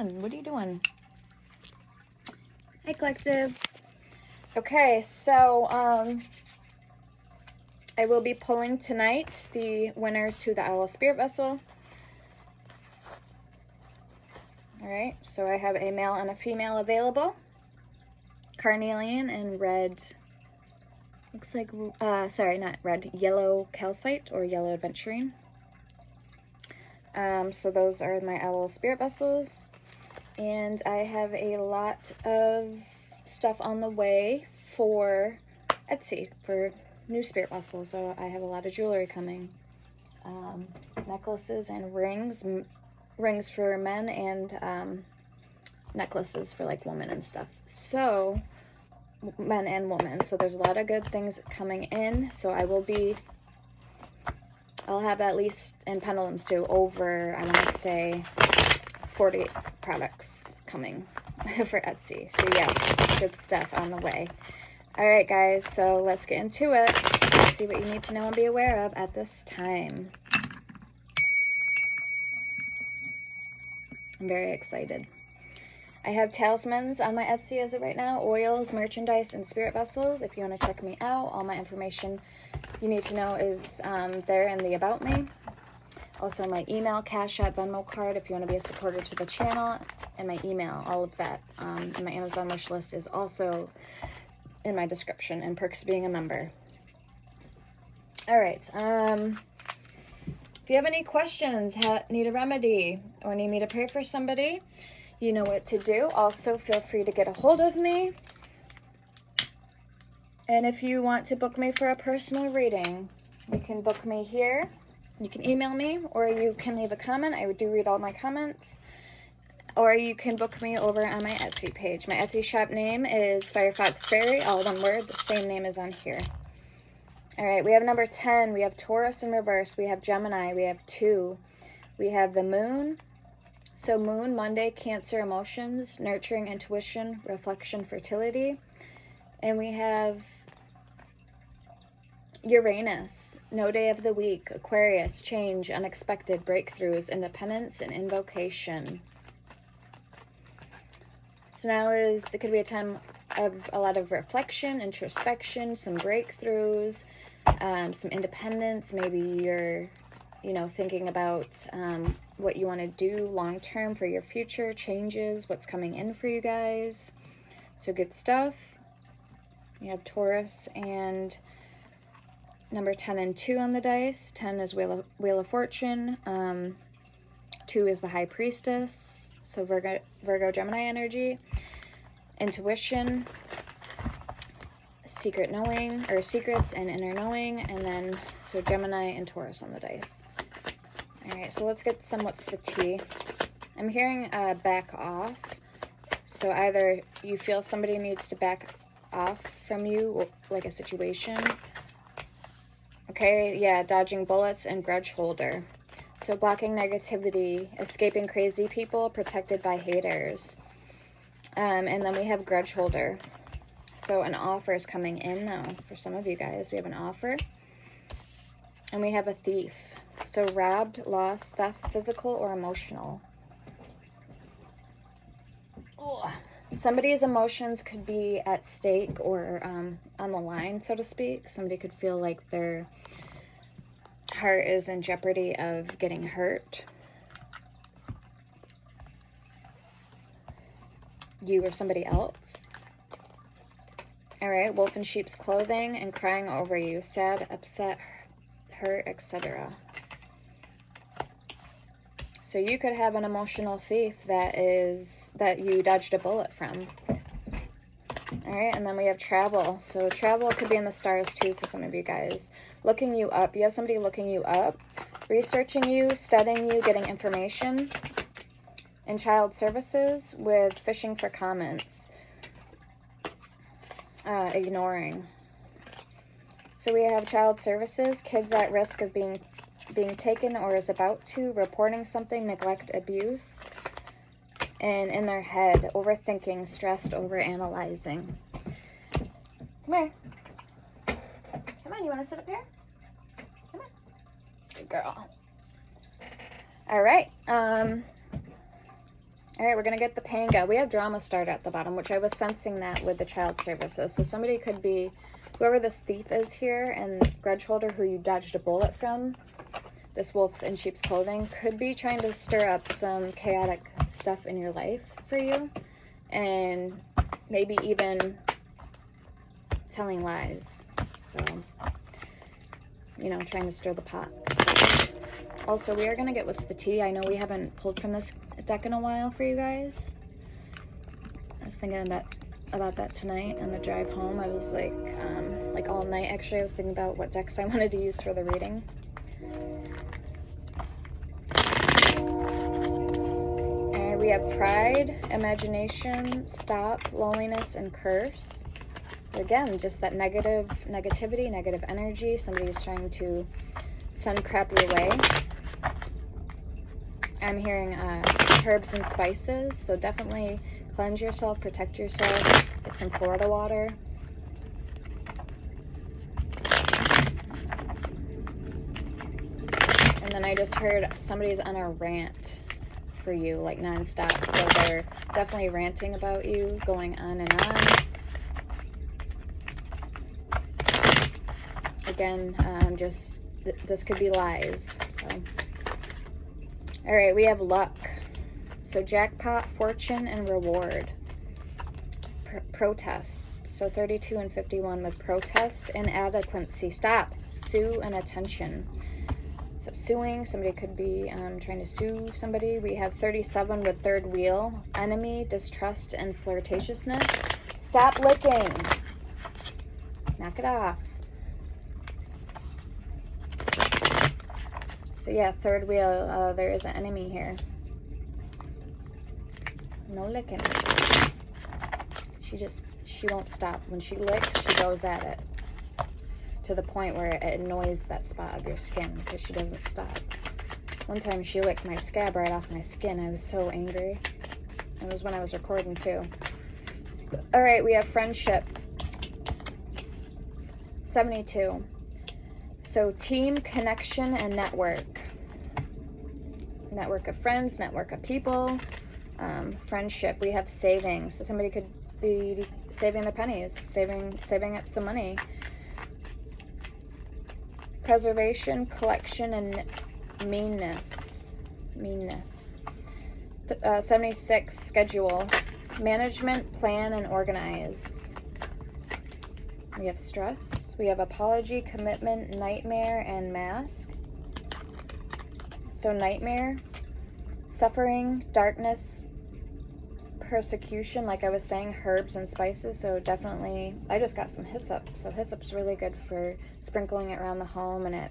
on? What are you doing? Hi, Collective. Okay, so, I will be pulling tonight the winner to the Owl Spirit Vessel. Alright, so I have a male and a female available. Carnelian and red, looks like, sorry, not red, yellow calcite or yellow aventurine. So those are my Owl Spirit Vessels. And I have a lot of stuff on the way for Etsy, for new spirit vessels. So I have a lot of jewelry coming. Necklaces and rings. Rings for men and necklaces for like women and stuff. So, men and women. So there's a lot of good things coming in. So I'll have at least, in pendulums too, over, I want to say, 40 products coming for Etsy. So yeah, good stuff on the way. Alright guys, so let's get into it. Let's see what you need to know and be aware of at this time. I'm very excited. I have talismans on my Etsy as of right now, oils, merchandise, and spirit vessels. If you want to check me out, all my information you need to know is there in the About Me. Also my email, Cash App, Venmo card if you want to be a supporter to the channel, and my email, all of that. And my Amazon wish list is also in my description, and perks of being a member. Alright, if you have any questions, need a remedy, or need me to pray for somebody, you know what to do. Also, feel free to get a hold of me. And if you want to book me for a personal reading, you can book me here. You can email me, or you can leave a comment. I do read all my comments. Or you can book me over on my Etsy page. My Etsy shop name is Firefox Fairy, all one word. The same name is on here. Alright, we have number 10. We have Taurus in reverse. We have Gemini. We have 2. We have the Moon. So Moon, Monday, Cancer, emotions, nurturing, intuition, reflection, fertility. And we have Uranus, no day of the week, Aquarius, change, unexpected, breakthroughs, independence, and invocation. So now it could be a time of a lot of reflection, introspection, some breakthroughs, some independence. Maybe you're, thinking about what you want to do long term for your future, changes, what's coming in for you guys. So good stuff. You have Taurus and number 10 and 2 on the dice. 10 is Wheel of Fortune. 2 is the High Priestess. So Virgo, Gemini energy. Intuition. Secret knowing, or secrets and inner knowing. And then, so Gemini and Taurus on the dice. Alright, so let's get what's the tea. I'm hearing back off. So either you feel somebody needs to back off from you, like a situation. Okay, yeah, dodging bullets and grudge holder. So blocking negativity, escaping crazy people, protected by haters. And then we have grudge holder. So an offer is coming in now for some of you guys. We have an offer. And we have a thief. So robbed, lost, theft, physical or emotional. Ugh. Somebody's emotions could be at stake or on the line, so to speak. Somebody could feel like their heart is in jeopardy of getting hurt. You or somebody else. Alright, wolf in sheep's clothing and crying over you. Sad, upset, hurt, etc. So you could have an emotional thief that you dodged a bullet from. Alright, and then we have travel. So travel could be in the stars too for some of you guys. Looking you up. You have somebody looking you up, researching you, studying you, getting information. And child services with fishing for comments. Ignoring. So we have child services, kids at risk of being taken or is about to, reporting something, neglect, abuse, and in their head, overthinking, stressed, overanalyzing. Come here. Come on, you want to sit up here? Come on. Good girl. All right. All right, we're going to get the panga. We have drama starter at the bottom, which I was sensing that with the child services. So somebody could be, whoever this thief is here and grudge holder who you dodged a bullet from, this wolf in sheep's clothing, could be trying to stir up some chaotic stuff in your life for you. And maybe even telling lies. So, you know, trying to stir the pot. Also, we are going to get what's the tea. I know we haven't pulled from this deck in a while for you guys. I was thinking about that tonight on the drive home. I was like all night actually, I was thinking about what decks I wanted to use for the reading. And we have pride, imagination, stop, loneliness, and curse. Again, just that negativity, negative energy. Somebody's trying to send crap your way. I'm hearing herbs and spices, so definitely cleanse yourself, protect yourself. Get some Florida water. And then I just heard somebody's on a rant for you, like nonstop. So they're definitely ranting about you, going on and on. Again, this could be lies. So, all right, we have luck. So jackpot, fortune, and reward. Protest. So 32 and 51 with protest, inadequacy. Stop. Sue and attention. So suing, somebody could be trying to sue somebody. We have 37 with third wheel. Enemy, distrust, and flirtatiousness. Stop licking. Knock it off. So yeah, third wheel, there is an enemy here. No licking. She won't stop. When she licks, she goes at it. To the point where it annoys that spot of your skin because she doesn't stop. One time she licked my scab right off my skin. I was so angry. It was when I was recording too. All right, we have friendship. 72. So team, connection, and network. Network of friends, network of people. Friendship. We have savings. So somebody could be saving their pennies, saving up some money. Preservation, collection, and meanness. 76, schedule. Management, plan, and organize. We have stress. We have apology, commitment, nightmare, and mask. So nightmare, suffering, darkness, persecution, like I was saying, herbs and spices. So definitely, I just got some hyssop. So hyssop's really good for sprinkling it around the home, and it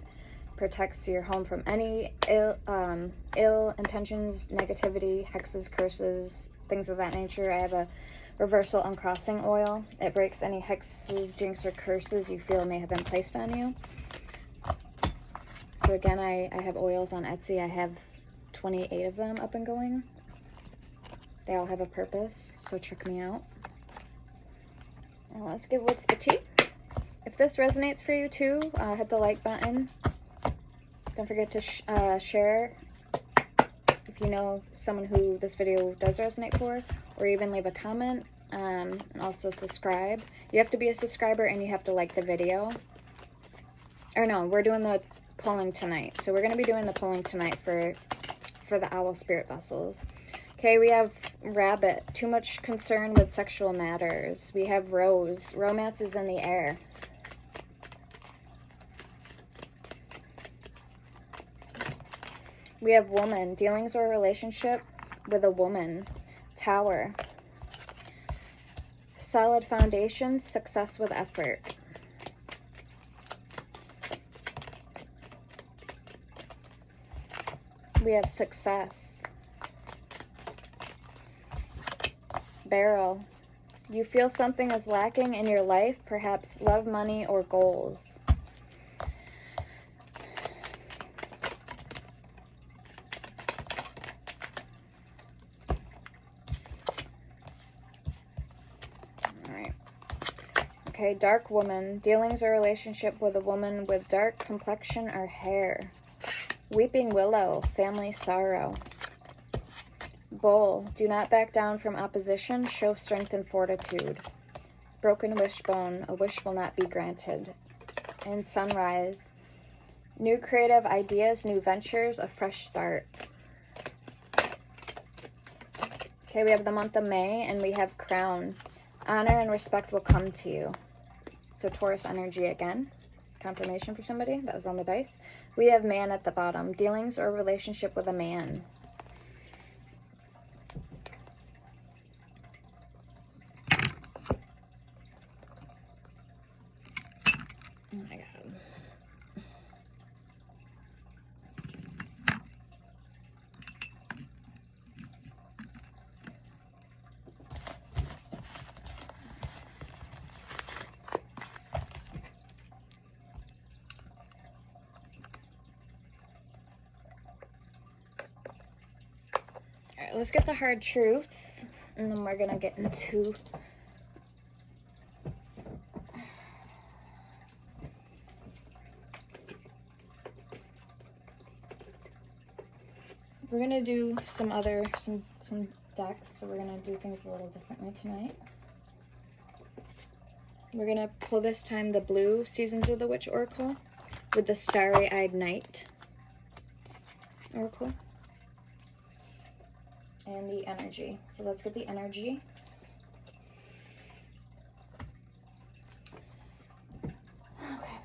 protects your home from any ill intentions, negativity, hexes, curses, things of that nature. I have a reversal uncrossing oil. It breaks any hexes, jinx, or curses you feel may have been placed on you. So again, I have oils on Etsy. I have 28 of them up and going. They all have a purpose, so check me out. Now let's give what's the tea. If this resonates for you too, hit the like button. Don't forget to share if you know someone who this video does resonate for, or even leave a comment, and also subscribe. You have to be a subscriber and you have to like the video. Or no, we're doing the pulling tonight. So we're going to be doing the pulling tonight for the owl spirit vessels. Okay, we have rabbit, too much concern with sexual matters. We have rose, romance is in the air. We have woman, dealings or relationship with a woman. Tower, solid foundation, success with effort. We have success. Barrel, you feel something is lacking in your life, perhaps love, money, or goals. All right. Okay, dark woman, dealings or relationship with a woman with dark complexion or hair. Weeping willow, family sorrow. Bull, do not back down from opposition. Show strength and fortitude. Broken wishbone, a wish will not be granted. And Sunrise, new creative ideas, new ventures, a fresh start. Okay, we have the month of May, and we have Crown. Honor and respect will come to you. So Taurus energy again. Confirmation for somebody. That was on the dice. We have Man at the bottom. Dealings or relationship with a man. Oh my God. All right, let's get the hard truths, and then we're gonna get into we're gonna do some decks, so we're gonna do things a little differently tonight. We're gonna pull this time the blue Seasons of the Witch Oracle with the Starry-Eyed Night Oracle and the energy. So let's get the energy. Okay.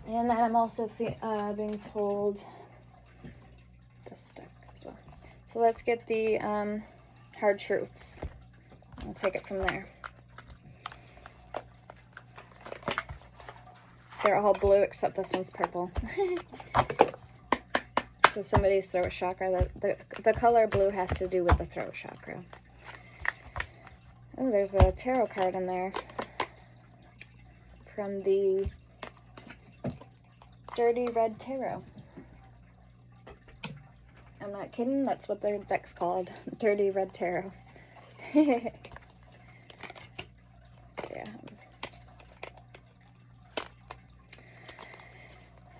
And then I'm also being told this deck as well. So let's get the hard truths. I'll take it from there. They're all blue except this one's purple. So somebody's throat chakra. The color blue has to do with the throat chakra. Oh, there's a tarot card in there from the Dirty Red Tarot. I'm not kidding, that's what their deck's called. Dirty Red Tarot. So yeah.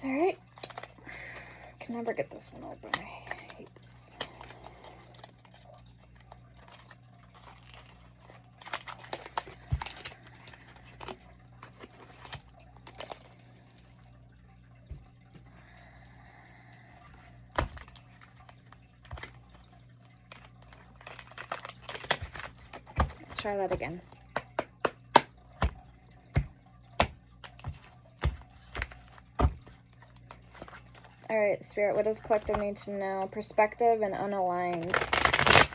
Alright. Can never get this one open. I hate this. Let's try that again. Alright, Spirit, what does collective need to know? Perspective and unaligned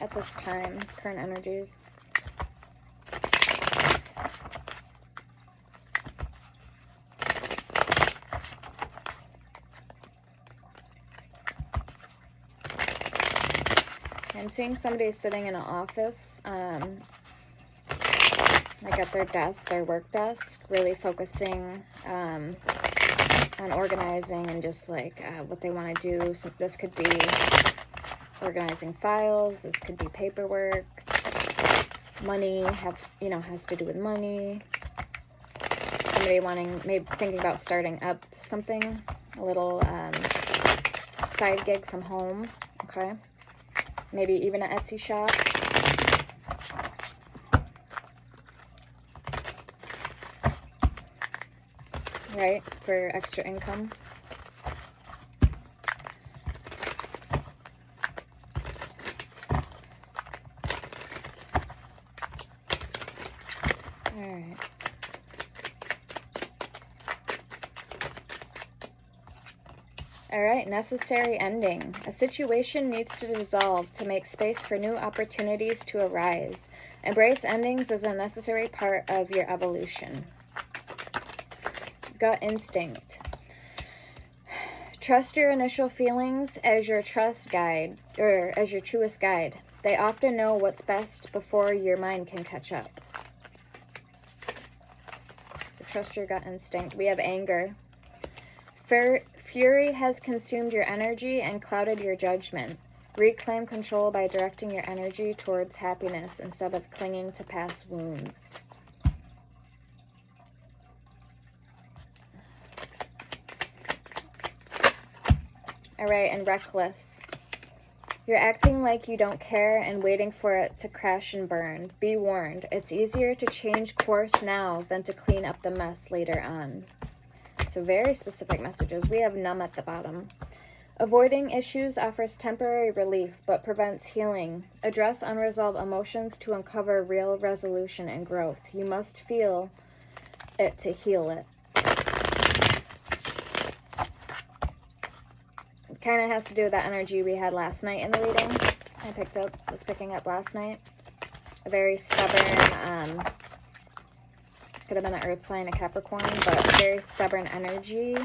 at this time. Current energies. I'm seeing somebody sitting in an office, like at their desk, their work desk, really focusing on organizing and just like what they want to do. So this could be organizing files, this could be paperwork, money, has to do with money. Somebody maybe thinking about starting up something, a little side gig from home, okay? Maybe even an Etsy shop. Right, for extra income. Alright. Alright, necessary ending. A situation needs to dissolve to make space for new opportunities to arise. Embrace endings as a necessary part of your evolution. Gut instinct. Trust your initial feelings as your trust guide, or as your truest guide. They often know what's best before your mind can catch up. So trust your gut instinct. We have anger. Fury has consumed your energy and clouded your judgment. Reclaim control by directing your energy towards happiness instead of clinging to past wounds. All right, and reckless. You're acting like you don't care and waiting for it to crash and burn. Be warned, it's easier to change course now than to clean up the mess later on. So very specific messages. We have numb at the bottom. Avoiding issues offers temporary relief but prevents healing. Address unresolved emotions to uncover real resolution and growth. You must feel it to heal it. It kind of has to do with that energy we had last night in the reading. Was picking up last night. A very stubborn, could have been an earth sign, a Capricorn, but very stubborn energy.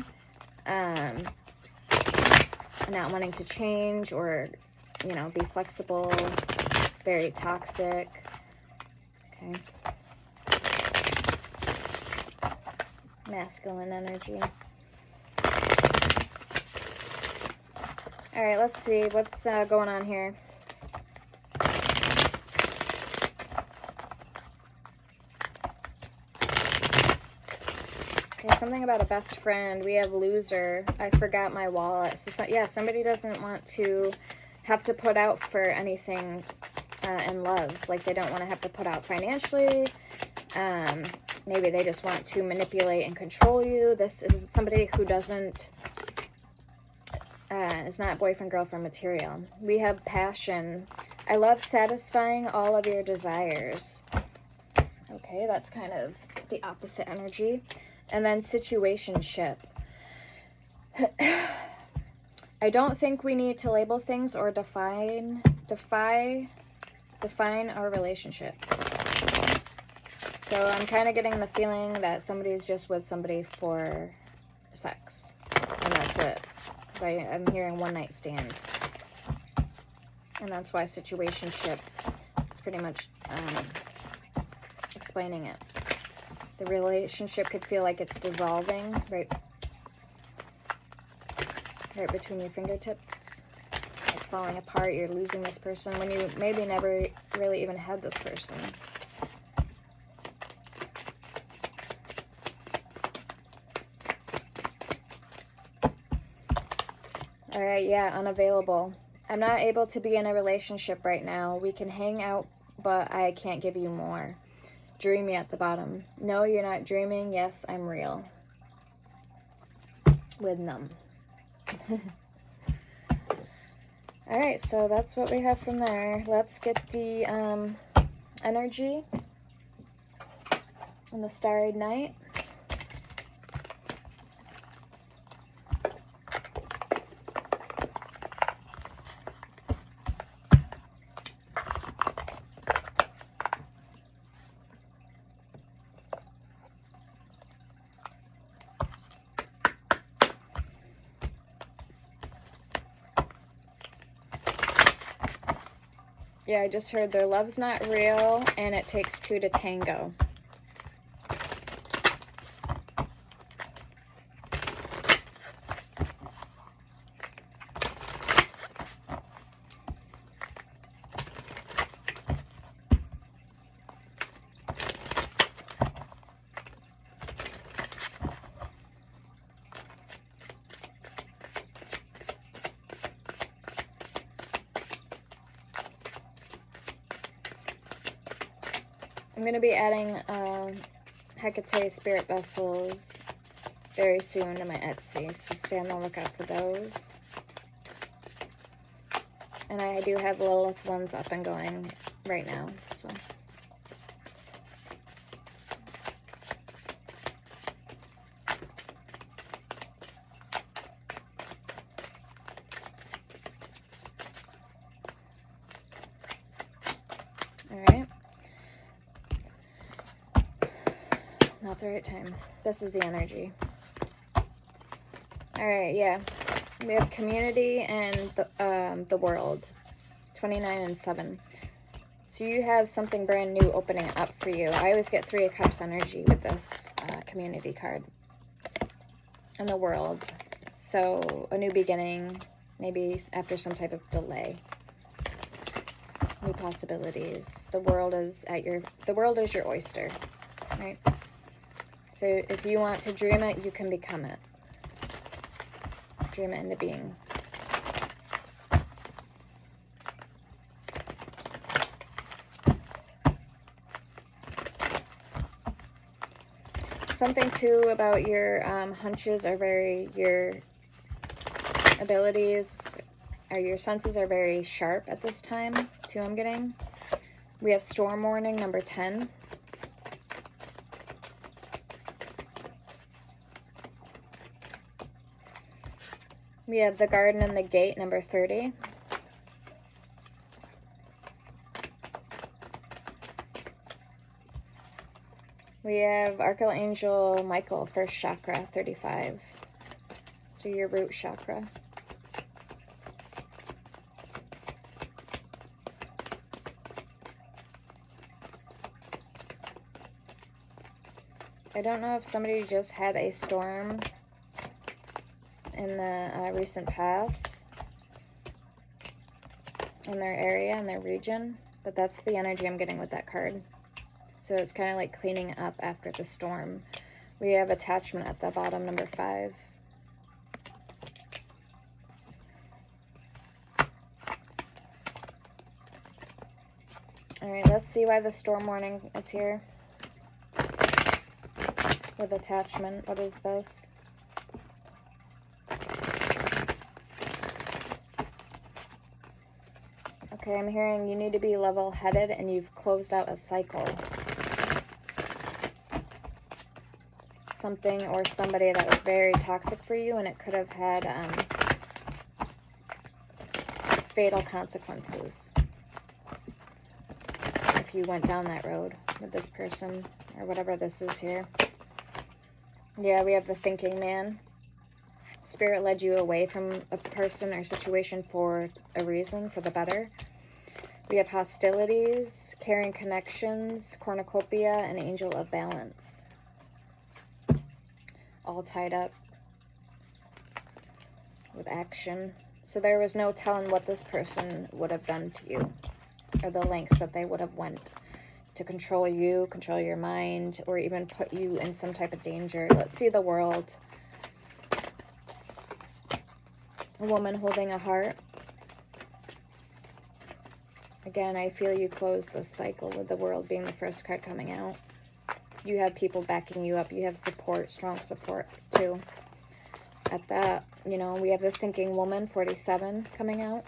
Not wanting to change or, you know, be flexible. Very toxic. Okay. Masculine energy. All right, let's see what's going on here. Okay, something about a best friend. We have loser. I forgot my wallet. So yeah, somebody doesn't want to have to put out for anything in love. Like they don't want to have to put out financially. Maybe they just want to manipulate and control you. This is somebody who doesn't, is not boyfriend, girlfriend material. We have passion. I love satisfying all of your desires. Okay, that's kind of the opposite energy. And then situationship. I don't think we need to label things or define our relationship. So I'm kind of getting the feeling that somebody's just with somebody for sex. And that's it. Because I'm hearing one night stand. And that's why situationship is pretty much explaining it. The relationship could feel like it's dissolving right between your fingertips. Like falling apart, you're losing this person when you maybe never really even had this person. All right, yeah, unavailable. I'm not able to be in a relationship right now. We can hang out, but I can't give you more. Dreamy at the bottom. No, you're not dreaming. Yes, I'm real. With numb. All right, so that's what we have from there. Let's get the energy on the starry night. Yeah, I just heard their love's not real and it takes two to tango. I'm going to be adding Hecate spirit vessels very soon to my Etsy, so stay on the lookout for those. And I do have Lilith ones up and going right now, so. All right. Not the right time. This is the energy. All right, yeah. We have community and the world. 29 and 7. So you have something brand new opening up for you. I always get 3 of Cups energy with this community card. And the world. So a new beginning, maybe after some type of delay. New possibilities. The world is your oyster, right? So if you want to dream it, you can become it. Dream it into being. something too about your hunches are your abilities or your senses are very sharp at this time too, I'm getting. We have storm warning number 10. We have the garden and the gate number 30. We have Archangel Michael, first chakra, 35. So your root chakra. I don't know if somebody just had a storm in the recent past in their area, in their region, but that's the energy I'm getting with that card. So it's kind of like cleaning up after the storm. We have attachment at the bottom, number 5. All right, let's see why the storm warning is here. With attachment, what is this? Okay, I'm hearing you need to be level-headed and you've closed out a cycle. Something or somebody that was very toxic for you, and it could have had fatal consequences if you went down that road with this person or whatever this is here. Yeah, we have the thinking man. Spirit led you away from a person or situation for a reason, for the better. We have hostilities, caring connections, cornucopia, and angel of balance. All tied up with action. So there was no telling what this person would have done to you, or the lengths that they would have went to control you, control your mind, or even put you in some type of danger. Let's see the world. A woman holding a heart. Again, I feel you close the cycle with the world being the first card coming out. You have people backing you up. You have support, strong support too. At that, you know, we have the thinking woman, 47, coming out.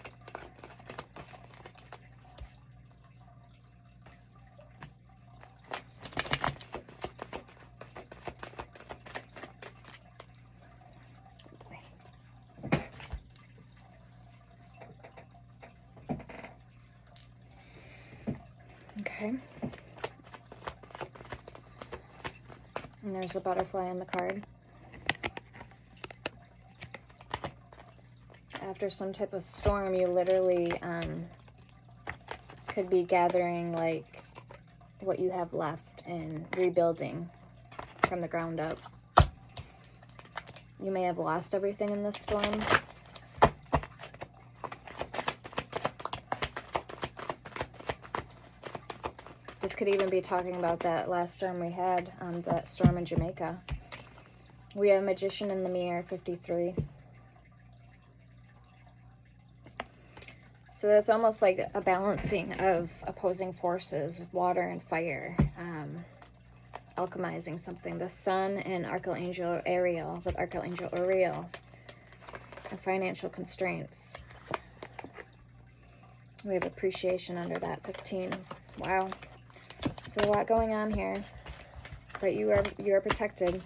Okay. And there's a butterfly on the card. After some type of storm, you literally could be gathering like what you have left and rebuilding from the ground up. You may have lost everything in this storm. This could even be talking about that last storm we had, that storm in Jamaica. We have Magician in the Mirror, 53. So that's almost like a balancing of opposing forces, water and fire, alchemizing something. The Sun and Archangel Ariel, with Archangel Ariel, and financial constraints. We have appreciation under that, 15. Wow. So a lot going on here, but you are protected.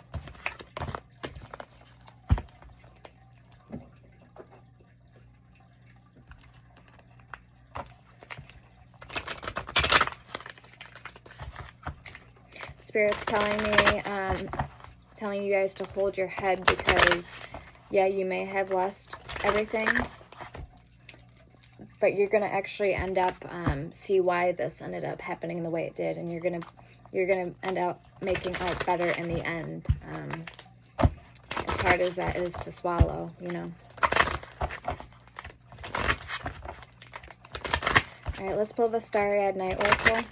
Spirit's telling you guys to hold your head because, yeah, you may have lost everything, but you're gonna actually end up see why this ended up happening the way it did, and you're gonna end up making out better in the end. As hard as that is to swallow, you know. All right, let's pull the Starry-Eyed Night Oracle.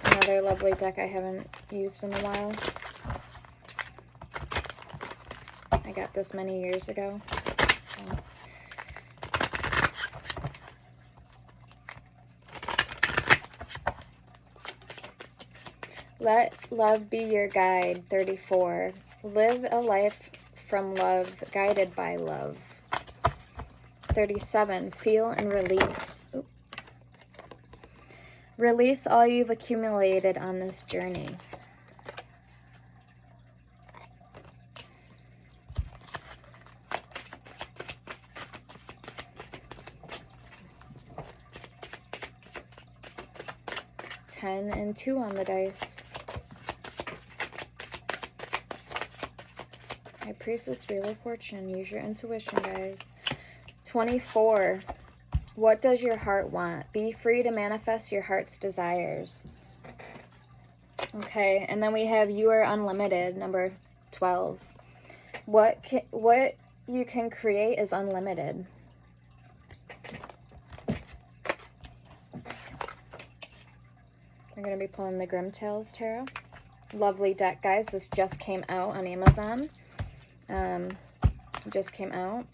Another lovely deck I haven't used in a while. I got this many years ago. So. Let love be your guide. 34. Live a life from love, guided by love. 37. Feel and release. Ooh. Release all you've accumulated on this journey. Ten and 2 on the dice. High Priestess, Wheel of Fortune. Use your intuition, guys. 24. What does your heart want? Be free to manifest your heart's desires. Okay, and then we have You Are Unlimited, number 12. What you can create is unlimited. We're going to be pulling the Grim Tales Tarot. Lovely deck, guys. This just came out on Amazon. Just came out.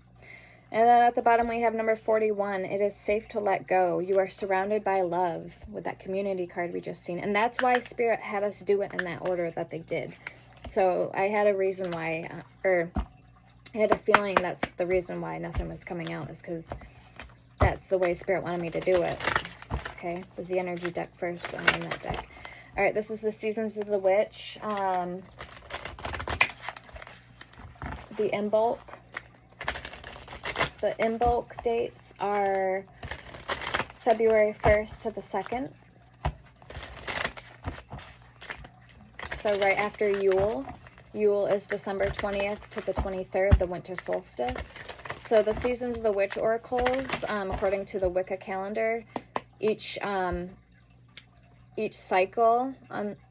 And then at the bottom we have number 41. It is safe to let go. You are surrounded by love, with that community card we just seen. And that's why Spirit had us do it in that order that they did. So I had a reason why, or I had a feeling that's the reason why nothing was coming out, is because that's the way Spirit wanted me to do it. Okay, it was the energy deck first, so I'm on that deck. All right, this is the Seasons of the Witch. The in bulk. The in bulk dates are February 1st to the 2nd. So right after Yule. Yule is December 20th to the 23rd, the winter solstice. So the Seasons of the Witch oracles, according to the Wicca calendar, each cycle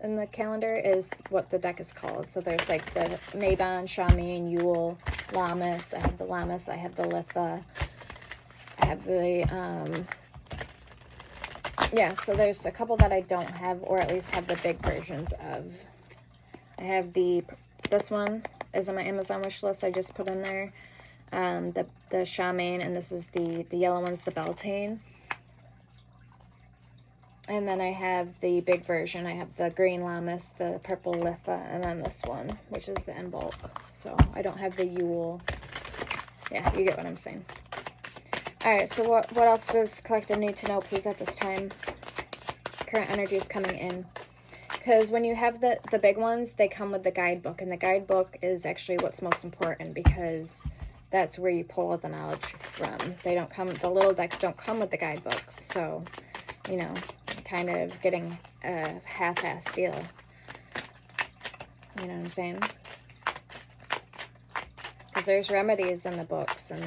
in the calendar is what the deck is called. So there's like the Mabon, Shaman, Yule, Lammas. I have the Lammas. I have the Litha. I have the, yeah, so there's a couple that I don't have, or at least have the big versions of. I have this one is on my Amazon wish list. I just put in there. The Shaman, and this is the yellow one's the Beltane. And then I have the big version. I have the green Lammas, the purple Litha, and then this one, which is the in bulk. So I don't have the Yule. Yeah, you get what I'm saying. Alright, so what else does collective need to know, please, at this time? Current energy is coming in. Because when you have the big ones, they come with the guidebook. And the guidebook is actually what's most important, because that's where you pull the knowledge from. They don't come, the little decks don't come with the guidebooks. So, you know, kind of getting a half-ass deal. You know what I'm saying? Because there's remedies in the books, and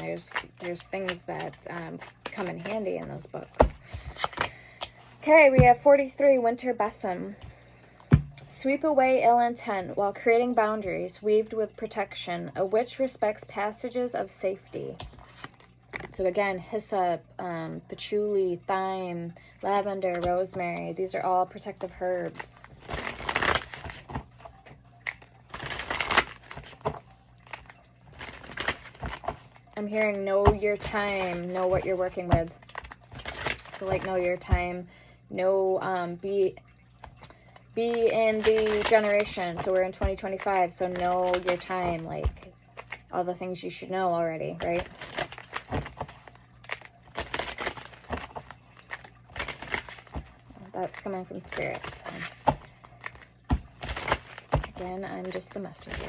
there's things that come in handy in those books. Okay, we have 43, Winter Besom. Sweep away ill intent while creating boundaries weaved with protection. A witch respects passages of safety. So again, hyssop, patchouli, thyme, lavender, rosemary. These are all protective herbs. I'm hearing know your time, know what you're working with. So like know your time, know, be in the generation. So we're in 2025, so know your time, like all the things you should know already, right? That's coming from Spirit. So again, I'm just the messenger.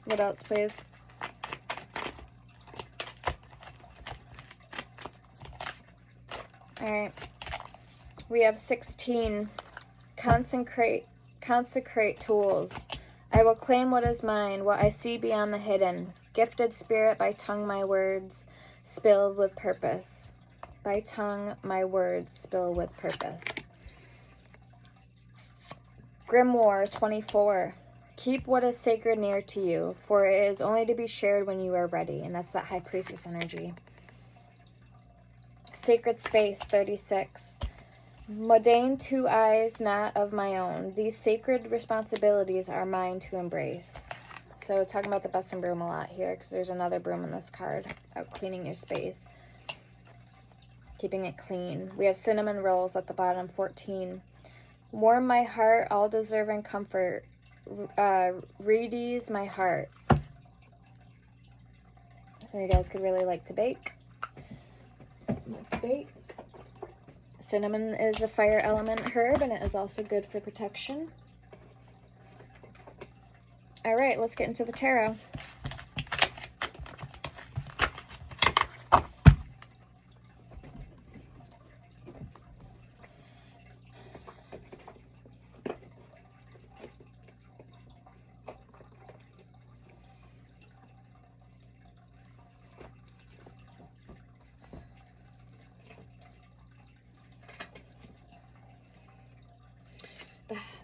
What else, please? All right. We have 16. Consecrate tools. I will claim what is mine, what I see beyond the hidden. Gifted spirit, by tongue my words spill with purpose. By tongue my words spill with purpose. Grimoire 24. Keep what is sacred near to you, for it is only to be shared when you are ready. And that's that High Priestess energy. Sacred Space 36. Ordain 2 eyes not of my own. These sacred responsibilities are mine to embrace. So talking about the bus and broom a lot here, because there's another broom in this card. Out cleaning your space. Keeping it clean. We have cinnamon rolls at the bottom, 14. Warm my heart, all deserving comfort. Readies my heart. So you guys could really like to bake. Cinnamon is a fire element herb, and it is also good for protection. All right, let's get into the tarot.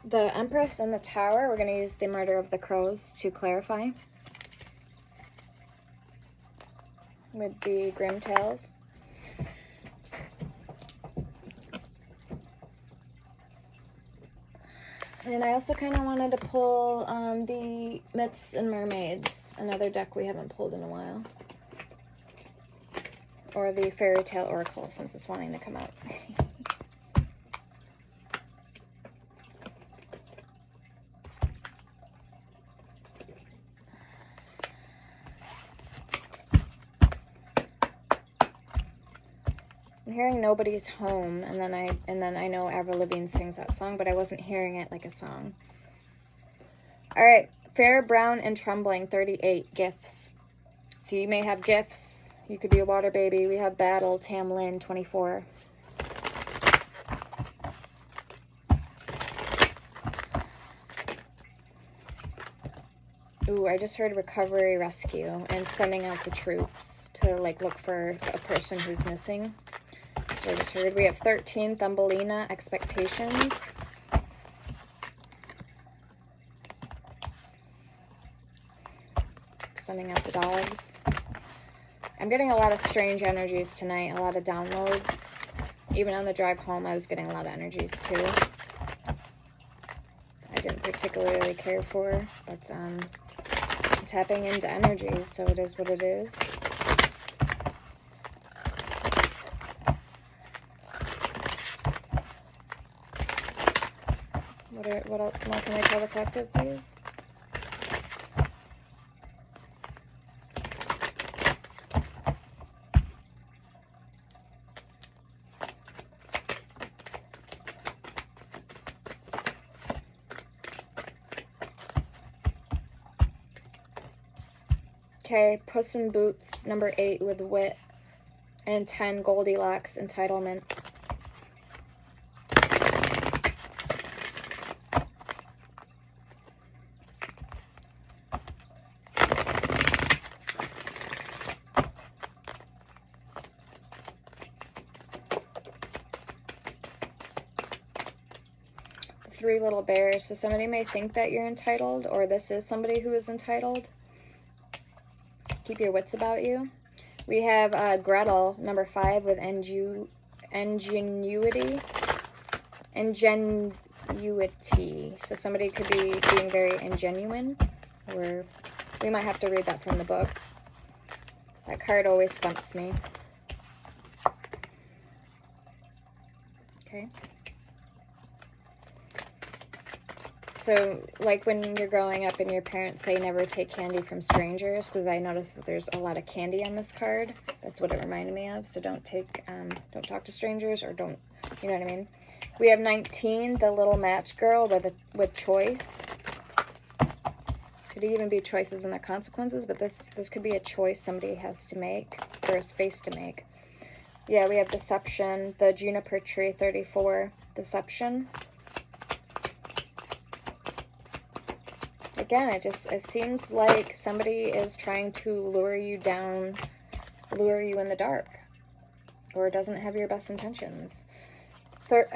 The Empress and the Tower, we're going to use the Murder of the Crows to clarify. With the Grim Tales. And I also kind of wanted to pull the Myths and Mermaids, another deck we haven't pulled in a while. Or the Fairy Tale Oracle, since it's wanting to come out. I'm hearing Nobody's Home, and then I know Avril Lavigne sings that song, but I wasn't hearing it like a song. All right, Fair, Brown, and Trembling, 38, gifts. So you may have gifts. You could be a water baby. We have Battle, Tam Lin, 24. Ooh, I just heard Recovery, Rescue, and sending out the troops to like look for a person who's missing. So I just heard we have 13, Thumbelina, Expectations. Sending out the dogs. I'm getting a lot of strange energies tonight, a lot of downloads. Even on the drive home, I was getting a lot of energies too. I didn't particularly care for, but I'm tapping into energies, so it is what it is. What else more can I tell the collective, please? Okay, Puss in Boots, number 8 with Wit, and 10, Goldilocks, Entitlement. Three Little Bears. So somebody may think that you're entitled, or this is somebody who is entitled. Keep your wits about you. We have Gretel, number 5, with ingenuity. So somebody could be being very ingenuine, or we might have to read that from the book. That card always stumps me. Okay. So, like when you're growing up and your parents say never take candy from strangers, because I noticed that there's a lot of candy on this card. That's what it reminded me of. So don't talk to strangers, or don't, you know what I mean? We have 19, the little match girl with choice. Could even be choices and their consequences, but this could be a choice somebody has to make, or is faced to make. Yeah, we have deception, the juniper tree, 34, deception. Again, it seems like somebody is trying to lure you down, lure you in the dark, or doesn't have your best intentions.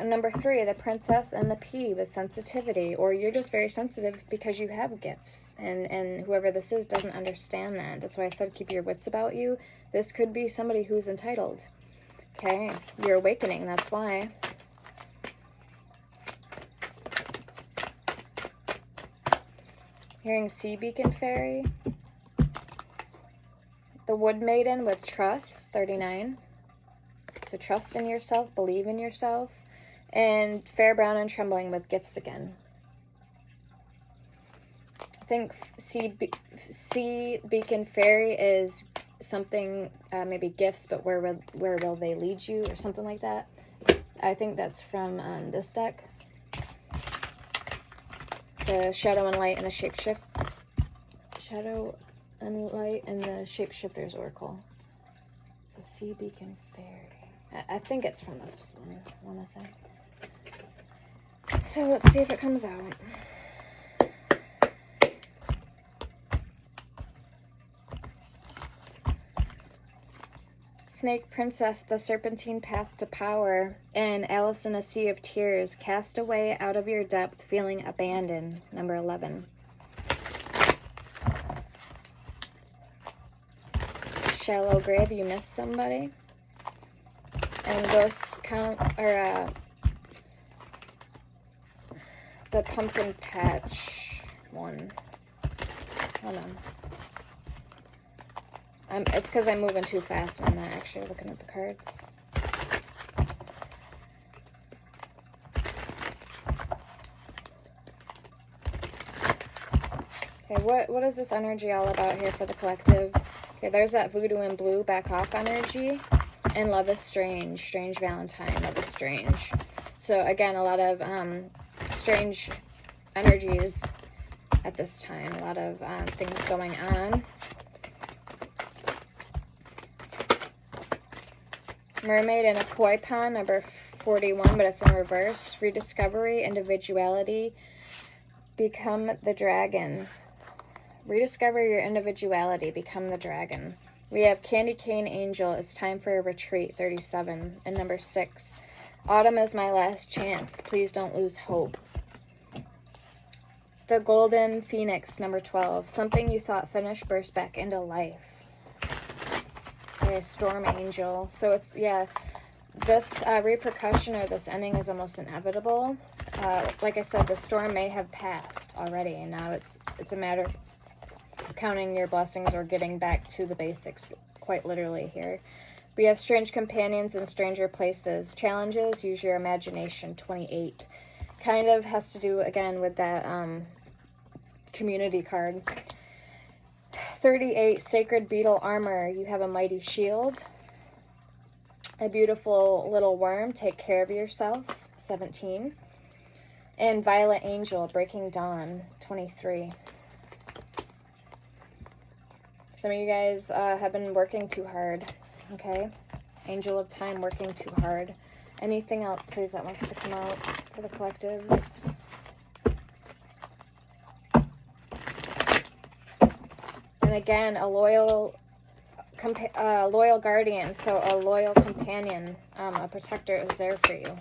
Number 3, the princess and the pea with sensitivity, or you're just very sensitive because you have gifts, and whoever this is doesn't understand that. That's why I said keep your wits about you. This could be somebody who's entitled. Okay, you're awakening, that's why. Hearing Sea Beacon Fairy. The Wood Maiden with Trust, 39. So trust in yourself, believe in yourself. And Fair Brown and Trembling with Gifts again. I think Sea Beacon Fairy is something, maybe gifts, but where will they lead you, or something like that. I think that's from this deck. The Shadow and Light and the Shapeshift. Shadow and Light and the Shapeshifter's Oracle. So Sea Beacon Fairy. I think it's from this one, I want to say. So let's see if it comes out. Snake Princess, The Serpentine Path to Power, and Alice in a Sea of Tears, Cast Away Out of Your Depth, Feeling Abandoned, number 11. Shallow Grave, You Miss Somebody. And Ghost Count, or the Pumpkin Patch one. Hold on. It's because I'm moving too fast and I'm not actually looking at the cards. Okay, what is this energy all about here for the collective? Okay, there's that Voodoo and Blue back off energy. And Love is Strange. Strange Valentine. Love is Strange. So again, a lot of strange energies at this time. A lot of things going on. Mermaid in a Koi Pond, number 41, but it's in reverse. Rediscovery, individuality, become the dragon. Rediscover your individuality, become the dragon. We have Candy Cane Angel, it's time for a retreat, 37. And number 6, autumn is my last chance, please don't lose hope. The Golden Phoenix, number 12. Something you thought finished burst back into life. Okay, Storm Angel. So it's, yeah, this repercussion or this ending is almost inevitable. Like I said, the storm may have passed already, and now it's a matter of counting your blessings or getting back to the basics, quite literally here. We have Strange Companions in Stranger Places. Challenges, use your imagination, 28. Kind of has to do, again, with that community card. 38, Sacred Beetle Armor. You have a Mighty Shield. A Beautiful Little Worm. Take care of yourself. 17. And Violet Angel, Breaking Dawn. 23. Some of you guys have been working too hard. Okay? Angel of Time, working too hard. Anything else, please, that wants to come out for the collectives? And again, a loyal guardian, so a loyal companion, a protector is there for you.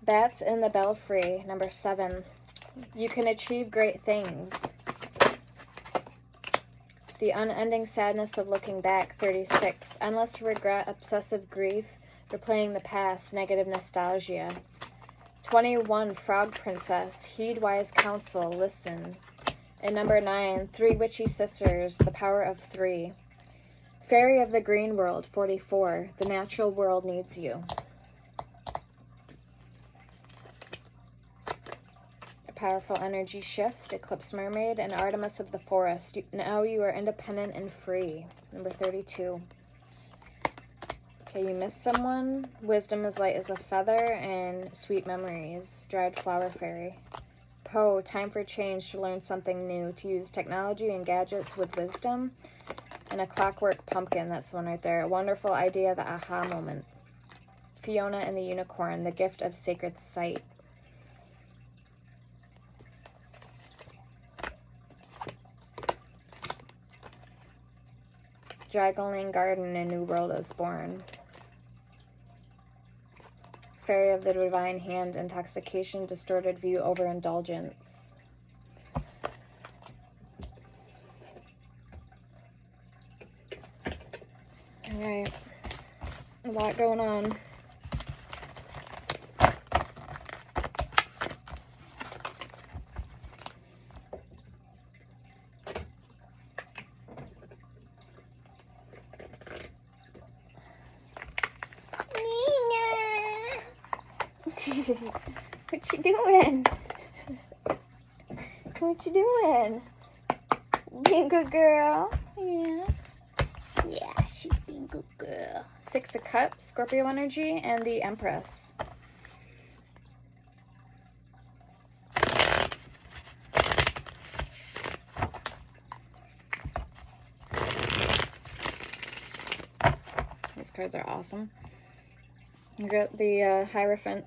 Bats in the Belfry, number 7. You can achieve great things. The unending sadness of looking back, 36. Endless regret, obsessive grief, replaying the past, negative nostalgia. 21, Frog Princess, heed wise counsel, listen. And number 9, 3 Witchy Sisters, the power of 3. Fairy of the Green World, 44. The natural world needs you. A powerful energy shift, Eclipse Mermaid, and Artemis of the Forest. Now you are independent and free. Number 32. Okay, you missed someone. Wisdom is light as a feather, and Sweet Memories, Dried Flower Fairy. Poe, time for change, to learn something new, to use technology and gadgets with wisdom. And a Clockwork Pumpkin, that's the one right there. A wonderful idea, the aha moment. Fiona and the Unicorn, the gift of sacred sight. Dragoling Garden, a new world is born. Fairy of the Divine Hand, intoxication, distorted view, overindulgence. Alright, a lot going on. What you doing? What you doing? Being a good girl. Yeah. Yeah, she's being a good girl. 6 of Cups, Scorpio energy, and the Empress. These cards are awesome. You got the Hierophant.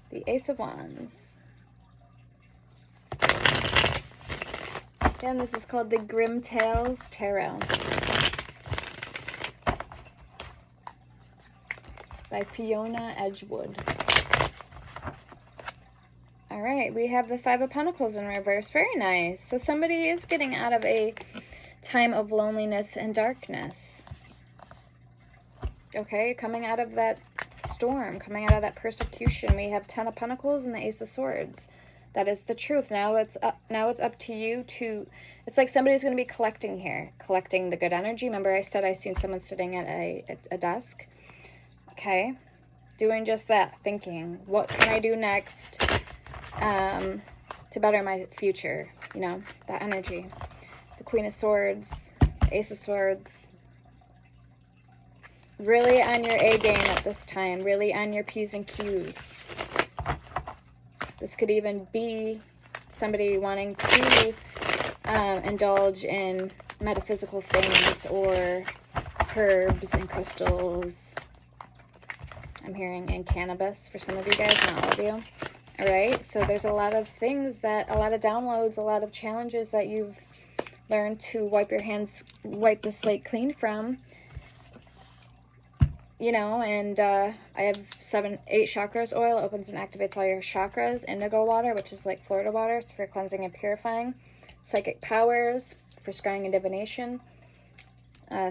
The Ace of Wands. And this is called the Grim Tales Tarot by Fiona Edgewood. All right, we have the Five of Pentacles in reverse. Very nice. So somebody is getting out of a time of loneliness and darkness. Okay, coming out of that storm, coming out of that persecution. We have 10 of Pentacles and the Ace of Swords. That is the truth. Now it's up to you to, it's like somebody's going to be collecting here, collecting the good energy. Remember I said I seen someone sitting at a desk. Okay, doing just that, thinking, what can I do next to better my future? You know, that energy. The Queen of Swords, Ace of Swords. Really on your A game at this time. Really on your P's and Q's. This could even be somebody wanting to indulge in metaphysical things or herbs and crystals. I'm hearing in cannabis for some of you guys, not all of you. All right, so there's a lot of things that, a lot of downloads, a lot of challenges that you've learned to wipe the slate clean from. You know, and I have 8 chakras oil. It opens and activates all your chakras. Indigo water, which is like Florida water, so for cleansing and purifying. Psychic powers, for scrying and divination.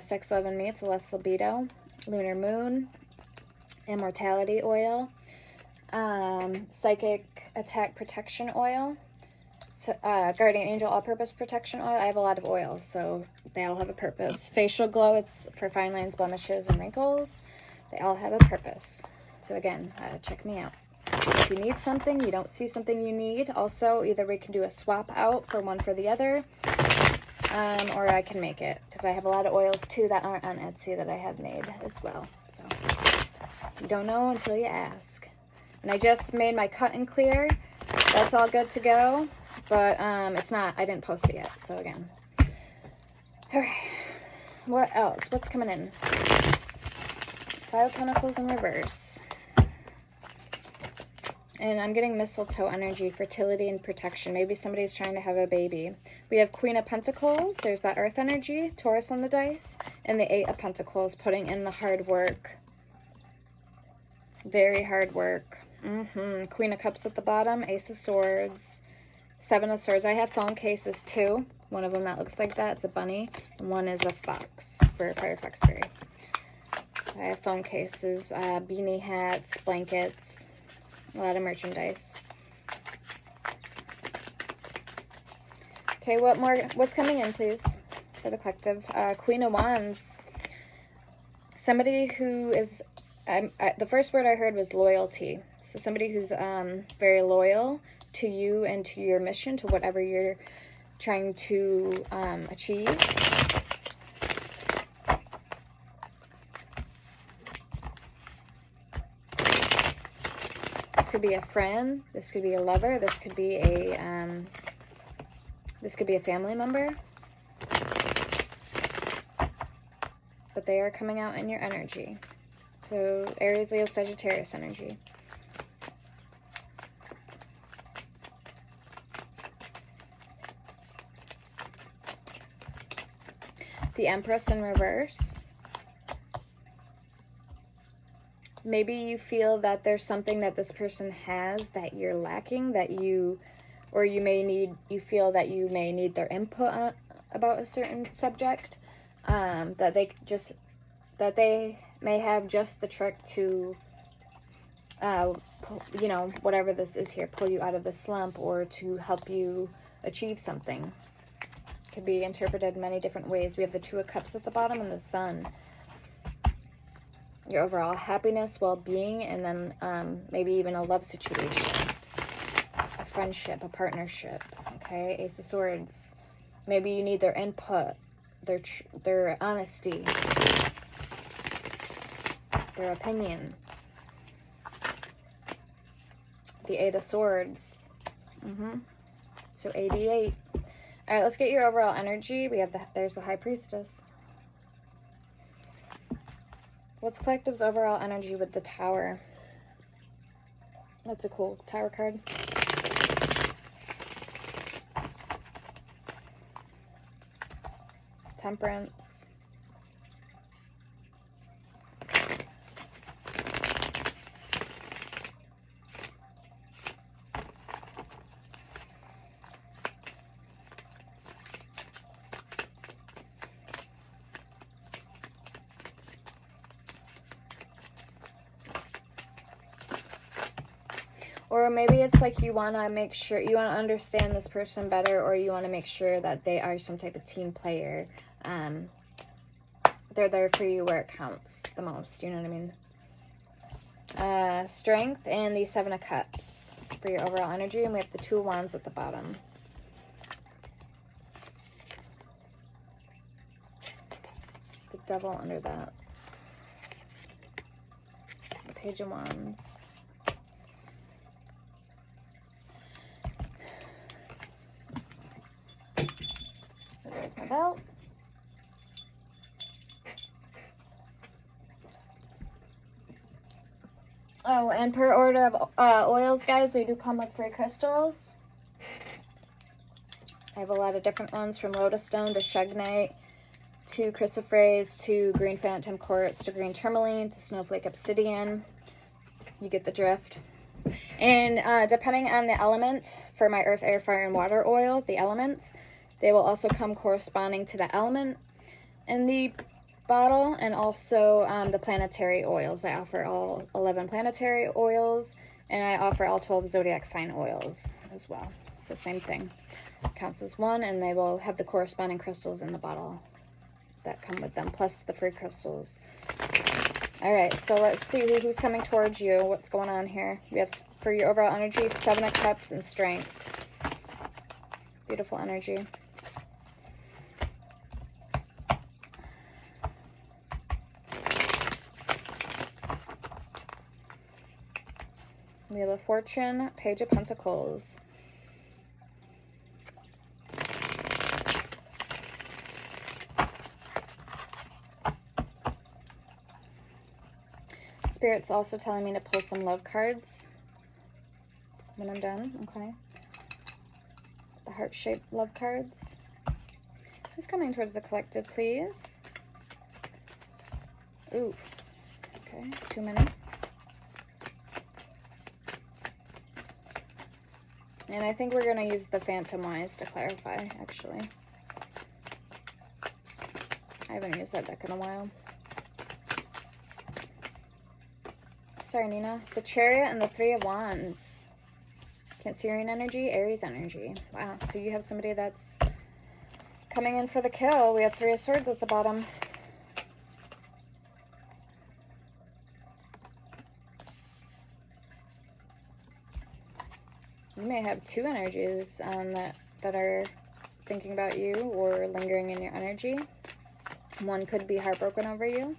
Sex, love, and mates, less libido. Lunar moon. Immortality oil. Psychic attack protection oil. Guardian angel all-purpose protection oil. I have a lot of oils, so they all have a purpose. Facial glow, it's for fine lines, blemishes, and wrinkles. They all have a purpose. So again, check me out. If you need something, you don't see something you need, also either we can do a swap out for one for the other, or I can make it, because I have a lot of oils too that aren't on Etsy that I have made as well. So you don't know until you ask. And I just made my cut and clear. That's all good to go, but it's not, I didn't post it yet. So again, okay, what else? What's coming in? Five of Pentacles in reverse. And I'm getting mistletoe energy, fertility, and protection. Maybe somebody's trying to have a baby. We have Queen of Pentacles. There's that earth energy, Taurus on the dice. And the 8 of Pentacles, putting in the hard work. Very hard work. Queen of Cups at the bottom, Ace of Swords, 7 of Swords. I have phone cases too. One of them that looks like that, it's a bunny. And one is a fox for Fire Fox Fairy. I have phone cases, beanie hats, blankets, a lot of merchandise. Okay, what more? What's coming in, please, for the collective? Queen of Wands. Somebody who is, the first word I heard was loyalty. So somebody who's very loyal to you and to your mission, to whatever you're trying to achieve. This could be a friend. This could be a lover. This could be a family member. But they are coming out in your energy. So Aries, Leo, Sagittarius energy. The Empress in reverse. Maybe you feel that there's something that this person has that you're lacking, that you feel that you may need their input about a certain subject, that they may have just the trick to, you know, whatever this is here, pull you out of the slump or to help you achieve something. Could be interpreted many different ways. We have the 2 of Cups at the bottom and the Sun. your overall happiness, well-being, and then maybe even a love situation, a friendship, a partnership. Okay, Ace of Swords. Maybe you need their input, their honesty, their opinion. The Eight of Swords. So 88. All right, let's get your overall energy. We have there's the High Priestess. What's collective's overall energy with the Tower? That's a cool Tower card. Temperance. Or maybe it's like you want to make sure, you want to understand this person better, or you want to make sure that they are some type of team player. They're there for you where it counts the most, you know what I mean? Strength and the Seven of Cups for your overall energy. And we have the Two of Wands at the bottom. The Devil under that. The Page of Wands. There's my belt. Oh, and per order of oils, guys, they do come with free crystals. I have a lot of different ones, from lotus stone to Shugnite to chrysoprase to green phantom quartz to green tourmaline to snowflake obsidian. You get the drift. And depending on the element, for my earth, air, fire, and water oil, the elements, they will also come corresponding to the element in the bottle, and also the planetary oils. I offer all 11 planetary oils, and I offer all 12 zodiac sign oils as well. So same thing. Counts as one, and they will have the corresponding crystals in the bottle that come with them, plus the free crystals. All right, so let's see who's coming towards you. What's going on here? We have, for your overall energy, Seven of Cups and Strength. Beautiful energy. We have a Fortune, Page of Pentacles. Spirit's also telling me to pull some love cards when I'm done, okay? The heart-shaped love cards. Who's coming towards the collective, please? Ooh, okay, too many. And I think we're going to use the Phantom Wise to clarify, actually. I haven't used that deck in a while. Sorry, Nina. The Chariot and the Three of Wands. Cancerian energy, Aries energy. Wow, so you have somebody that's coming in for the kill. We have Three of Swords at the bottom. You may have two energies that are thinking about you or lingering in your energy. One could be heartbroken over you.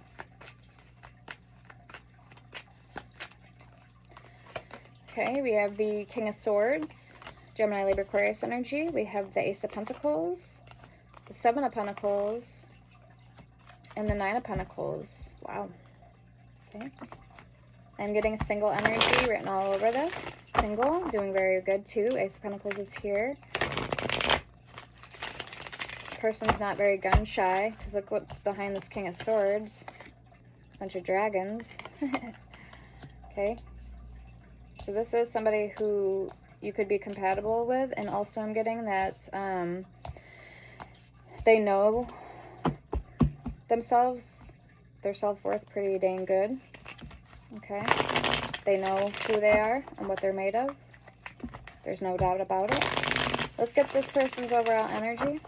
Okay, we have the King of Swords, Gemini, Libra, Aquarius energy. We have the Ace of Pentacles, the Seven of Pentacles, and the Nine of Pentacles. Wow. Okay. I'm getting a single energy written all over this. Single, doing very good too. Ace of Pentacles is here. Person's not very gun shy, because look what's behind this King of Swords. Bunch of dragons. Okay. So this is somebody who you could be compatible with, and also I'm getting that they know themselves, their self-worth pretty dang good. Okay. They know who they are and what they're made of. There's no doubt about it. Let's get this person's overall energy.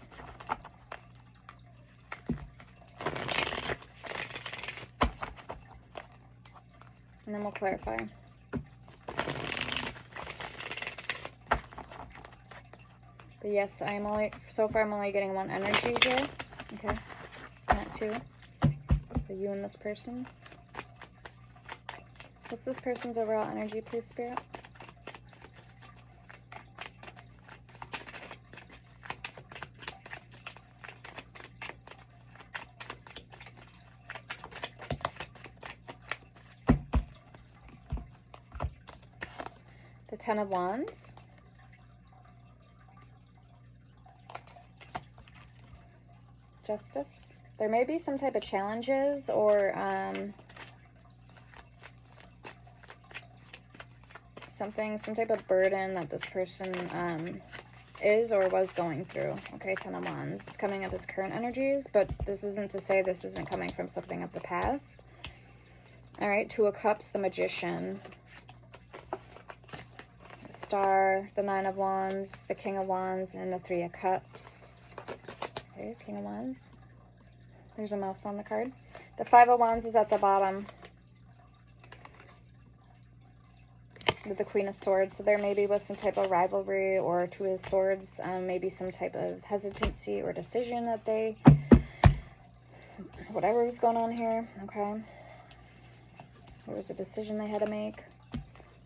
then we'll clarify. But yes, so far I'm only getting one energy here. Okay, not two. For you and this person. What's this person's overall energy, please, Spirit? The Ten of Wands. Justice. There may be some type of challenges or some type of burden that this person is or was going through. Okay, Ten of Wands. It's coming up as current energies, but this isn't to say this isn't coming from something of the past. All right, Two of Cups, the Magician. The Star, the Nine of Wands, the King of Wands, and the Three of Cups. Okay, King of Wands. There's a mouse on the card. The Five of Wands is at the bottom with the Queen of Swords. So there maybe was some type of rivalry or Two of Swords, maybe some type of hesitancy or decision that they, whatever was going on here, okay? There was a decision they had to make.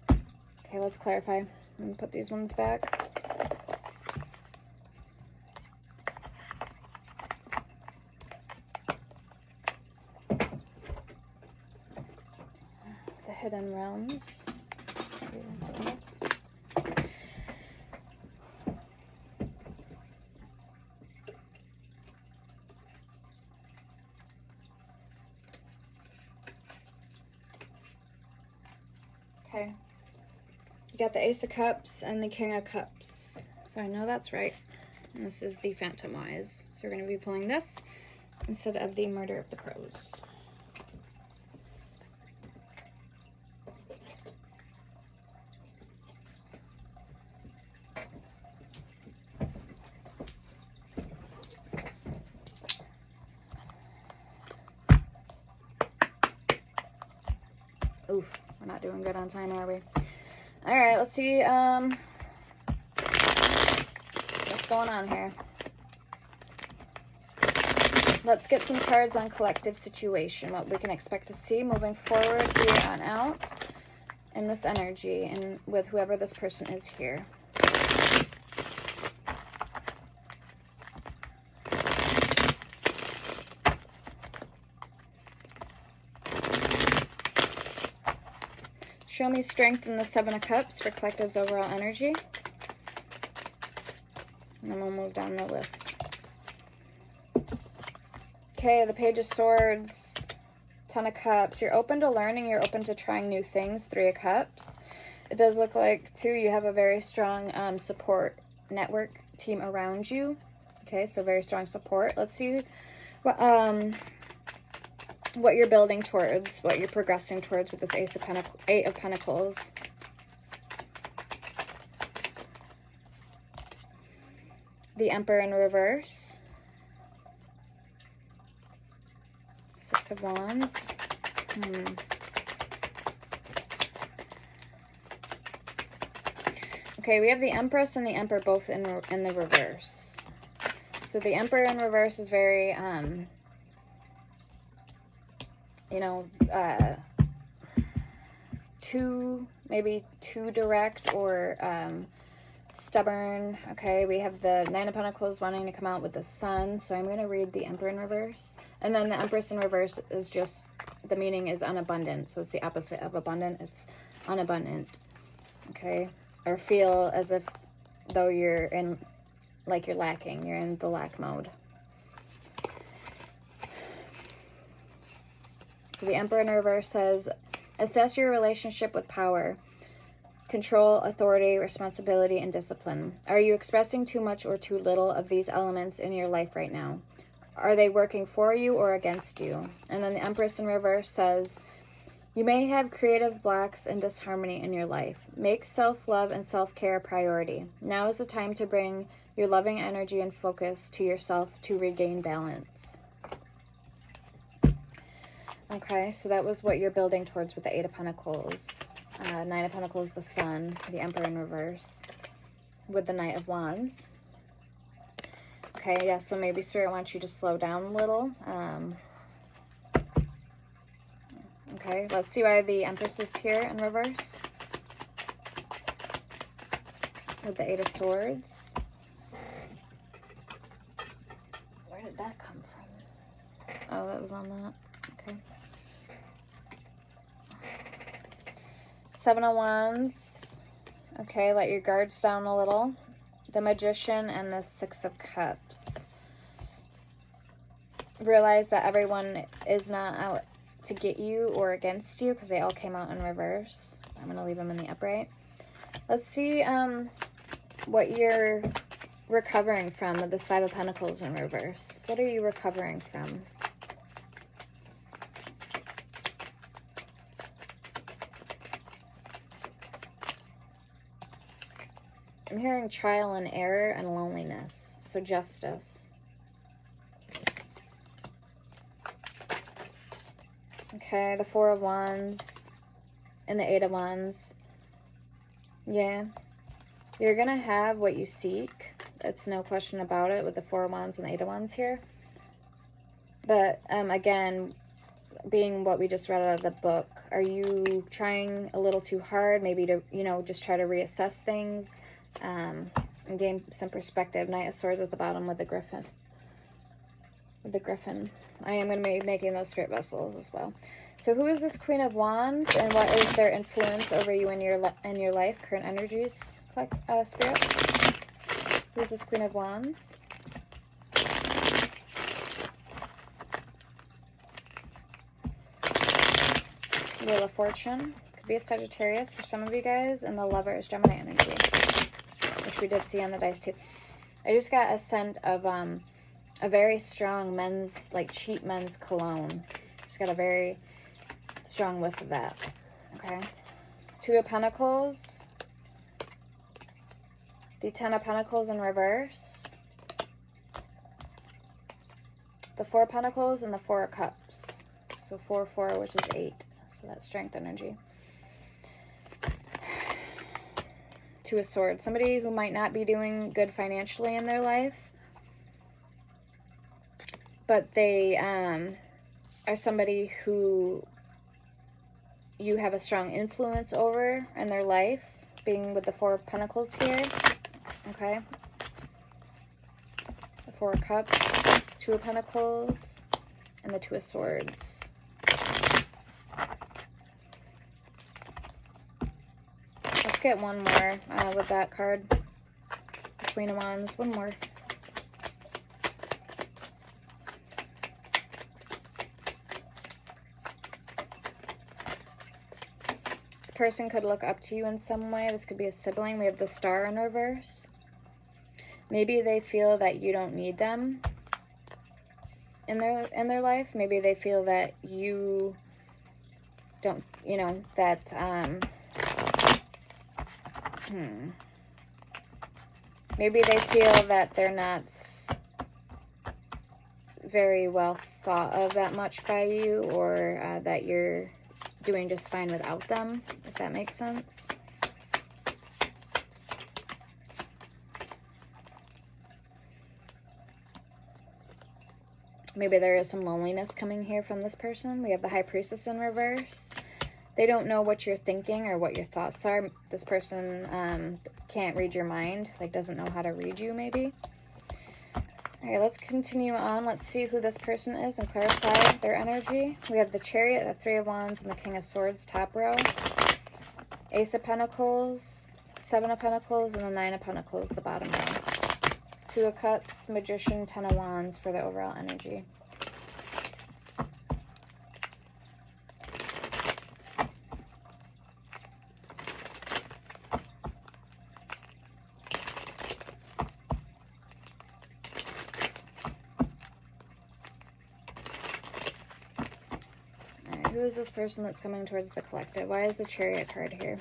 Okay, let's clarify. I'm going to put these ones back. The Hidden Realms. Okay, you got the Ace of Cups and the King of Cups. So I know that's right. And this is the Phantom Wise. So we're going to be pulling this instead of the Murder of the Crows. Oof, we're not doing good on time, are we? All right, let's see what's going on here. Let's get some cards on collective situation, what we can expect to see moving forward here on out in this energy and with whoever this person is here. Show me strength in the Seven of Cups for collective's overall energy. And then we'll move down the list. Okay, the Page of Swords, Ten of Cups. You're open to learning. You're open to trying new things. Three of Cups. It does look like, too, you have a very strong support network team around you. Okay, so very strong support. Let's see what you're building towards, what you're progressing towards with this Eight of Pentacles. The Emperor in reverse. Six of Wands. Okay, we have the Empress and the Emperor both in the reverse. So the Emperor in reverse is very, you know, maybe too direct or stubborn. Okay, we have the Nine of Pentacles wanting to come out with the Sun, so I'm going to read the Emperor in reverse. And then the Empress in reverse is just, the meaning is unabundant, so it's the opposite of abundant. It's unabundant, okay? Or feel as if though you're in, like you're lacking, you're in the lack mode. So the Emperor in reverse says, assess your relationship with power, control, authority, responsibility, and discipline. Are you expressing too much or too little of these elements in your life right now? Are they working for you or against you? And then the Empress in reverse says, you may have creative blocks and disharmony in your life. Make self-love and self-care a priority. Now is the time to bring your loving energy and focus to yourself to regain balance. Okay, so that was what you're building towards with the Eight of Pentacles. Nine of Pentacles, the Sun, the Emperor in reverse, with the Knight of Wands. Okay, yeah, so maybe Spirit wants you to slow down a little. Okay, let's see why the Empress is here in reverse. With the Eight of Swords. Where did that come from? Oh, that was on that. Okay. Seven of Wands. Okay, let your guards down a little. The Magician and the Six of Cups. Realize that everyone is not out to get you or against you because they all came out in reverse. I'm going to leave them in the upright. Let's see what you're recovering from with this Five of Pentacles in reverse. What are you recovering from? I'm hearing trial and error and loneliness. So justice. Okay, the Four of Wands and the Eight of Wands. Yeah. You're going to have what you seek. It's no question about it with the Four of Wands and the Eight of Wands here. But, again, being what we just read out of the book, are you trying a little too hard? Maybe to, you know, just try to reassess things and gain some perspective. Knight of Swords at the bottom with the Griffin. I am going to be making those spirit vessels as well. So who is this Queen of Wands, and what is their influence over you in your life, current energies, Spirit? Who is this Queen of Wands? Wheel of Fortune. Could be a Sagittarius for some of you guys, and the Lover is Gemini energy, which we did see on the dice too. I just got a scent of a very strong men's, like cheap men's cologne. Just got a very strong whiff of that. Okay. Two of Pentacles. The Ten of Pentacles in reverse. The Four of Pentacles and the Four of Cups. So 4, 4, which is 8. So that's strength energy. Two of Swords. Somebody who might not be doing good financially in their life, but they are somebody who you have a strong influence over in their life, being with the Four of Pentacles here. Okay. The Four of Cups, Two of Pentacles, and the Two of Swords. Let's get one more with that card. The Queen of Wands. One more. Person could look up to you in some way. This could be a sibling. We have the Star in reverse. Maybe they feel that you don't need them in their life. Maybe they feel that you don't, you know, that maybe they feel that they're not very well thought of that much by you, or that you're doing just fine without them, if that makes sense. Maybe there is some loneliness coming here from this person. We have the High Priestess in reverse. They don't know what you're thinking or what your thoughts are. This person can't read your mind, like doesn't know how to read you maybe. All right, let's continue on. Let's see who this person is and clarify their energy. We have the Chariot, the Three of Wands, and the King of Swords, top row. Ace of Pentacles, Seven of Pentacles, and the Nine of Pentacles, the bottom row. Two of Cups, Magician, Ten of Wands for the overall energy. Who is this person that's coming towards the collective? Why is the Chariot card here?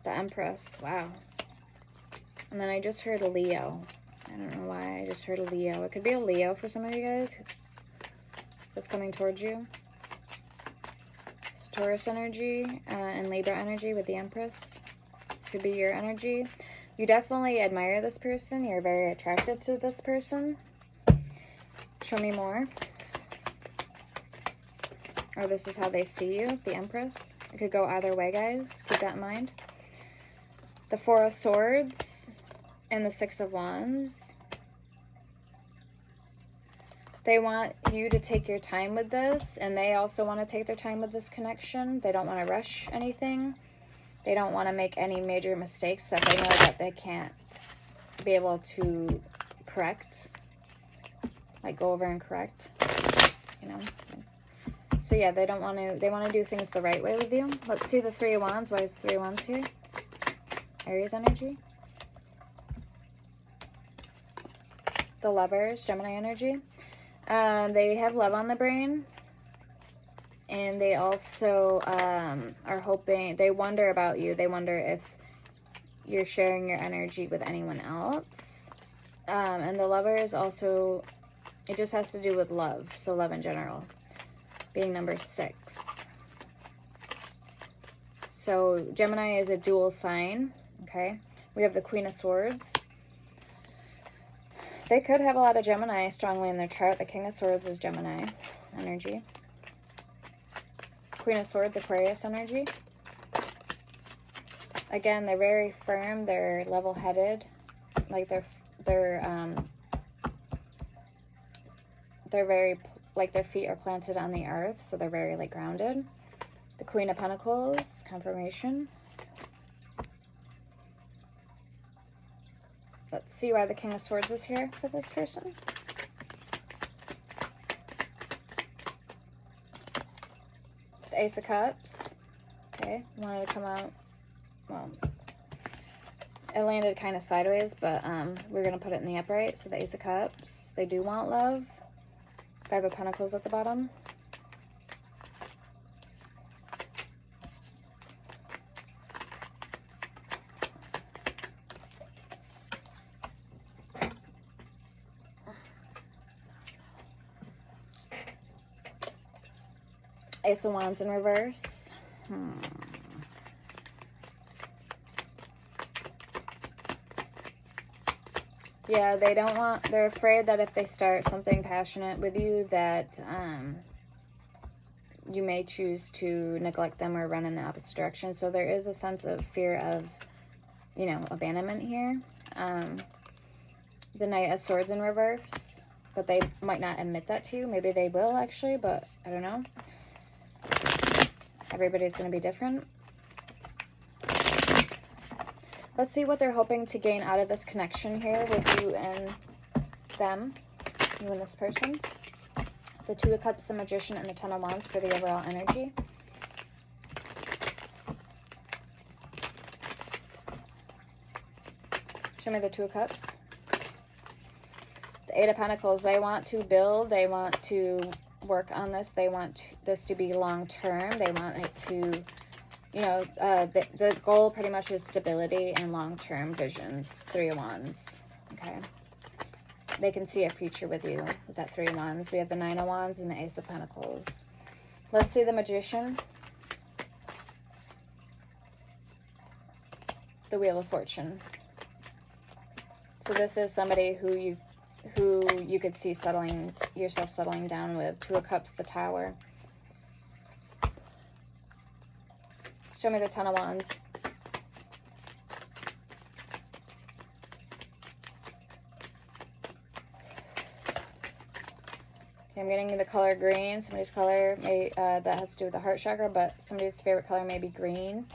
The Empress. Wow. And then I just heard Leo. I don't know why I just heard a Leo. It could be a Leo for some of you guys that's coming towards you. It's Taurus energy and Libra energy with the Empress. This could be your energy. You definitely admire this person. You're very attracted to this person. Show me more. Or this is how they see you, the Empress. It could go either way, guys. Keep that in mind. The Four of Swords and the Six of Wands. They want you to take your time with this, and they also want to take their time with this connection. They don't want to rush anything. They don't want to make any major mistakes that they know that they can't be able to correct. Like go over and correct, you know. So yeah, they don't want to, they want to do things the right way with you. Let's see the Three of Wands. Why is the Three of Wands here? Aries energy. The Lovers, Gemini energy. They have love on the brain. And they also are hoping, they wonder about you. They wonder if you're sharing your energy with anyone else. And the Lovers also, it just has to do with love. So love in general. Being number 6. So Gemini is a dual sign. Okay. We have the Queen of Swords. They could have a lot of Gemini strongly in their chart. The King of Swords is Gemini energy. Queen of Swords, Aquarius energy. Again, they're very firm. They're level-headed. Like they're very, like their feet are planted on the earth, so they're very like grounded. The Queen of Pentacles, confirmation. Let's see why the King of Swords is here for this person. The Ace of Cups. Okay, wanted to come out. Well, it landed kind of sideways, but we're going to put it in the upright. So the Ace of Cups. They do want love. Five of Pentacles at the bottom. Ace of Wands in reverse. Yeah, they don't want, they're afraid that if they start something passionate with you that you may choose to neglect them or run in the opposite direction. So there is a sense of fear of, you know, abandonment here. The Knight of Swords in reverse, but they might not admit that to you. Maybe they will actually, but I don't know. Everybody's going to be different. Let's see what they're hoping to gain out of this connection here with you and them, you and this person. The Two of Cups, the Magician, and the Ten of Wands for the overall energy. Show me the Two of Cups. The Eight of Pentacles, they want to build, they want to work on this, they want this to be long-term, they want it to, you know, the goal pretty much is stability and long-term visions. Three of Wands, okay? They can see a future with you with that Three of Wands. We have the Nine of Wands and the Ace of Pentacles. Let's see the Magician. The Wheel of Fortune. So this is somebody who you could see yourself settling down with. Two of Cups, the Tower. Show me the Ten of Wands. Okay, I'm getting the color green. Somebody's color may that has to do with the heart chakra, but somebody's favorite color may be green,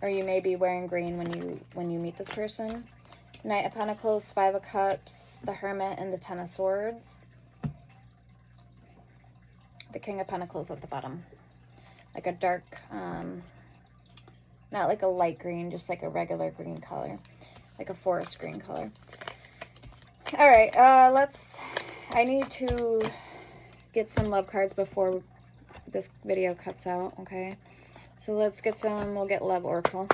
or you may be wearing green when you meet this person. Knight of Pentacles, Five of Cups, the Hermit, and the Ten of Swords. The King of Pentacles at the bottom. Like a dark, not like a light green, just like a regular green color. Like a forest green color. Alright, I need to get some love cards before this video cuts out, okay? So let's get some, we'll get Love Oracle.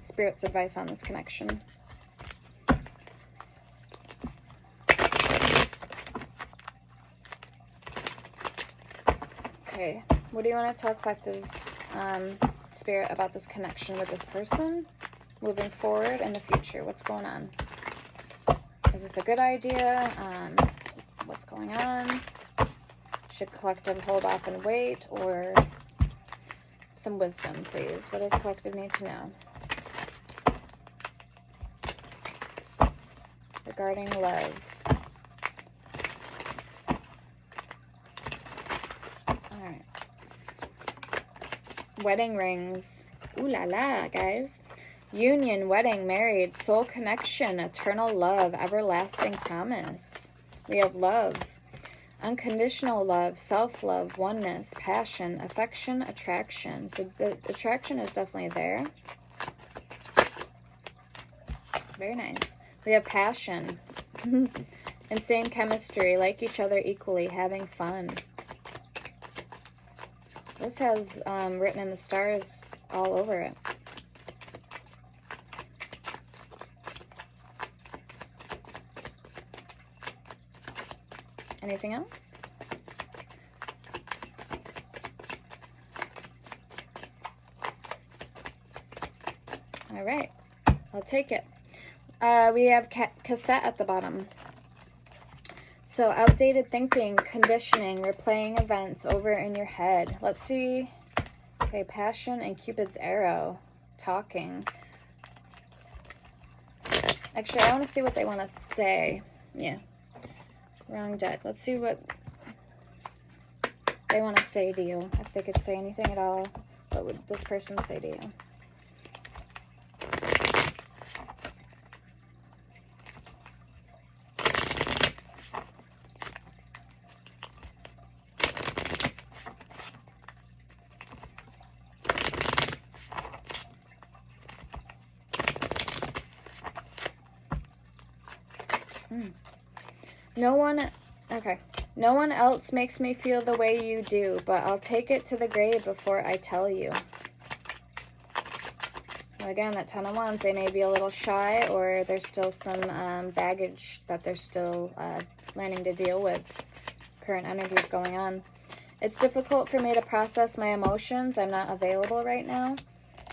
Spirit's advice on this connection. Okay, what do you want to tell collective spirit about this connection with this person moving forward in the future? What's going on? Is this a good idea? What's going on? Should collective hold off and wait, or some wisdom, please? What does collective need to know regarding love? All right. Wedding rings. Ooh la la, guys. Union, wedding, married, soul connection, eternal love, everlasting promise. We have love, unconditional love, self-love, oneness, passion, affection, attraction. So the attraction is definitely there. Very nice. We have passion, insane chemistry, like each other equally, having fun. This has written in the stars all over it. Anything else? All right, I'll take it. We have cassette at the bottom. So outdated thinking, conditioning, replaying events over in your head. Let's see. Okay, passion and Cupid's arrow. Talking. Actually, I want to see what they want to say. Yeah. Wrong deck. Let's see what they want to say to you. If they could say anything at all, what would this person say to you? No one else makes me feel the way you do, but I'll take it to the grave before I tell you. Well, again, that Ten of Wands, they may be a little shy, or there's still some baggage that they're still learning to deal with. Current energies going on. It's difficult for me to process my emotions. I'm not available right now.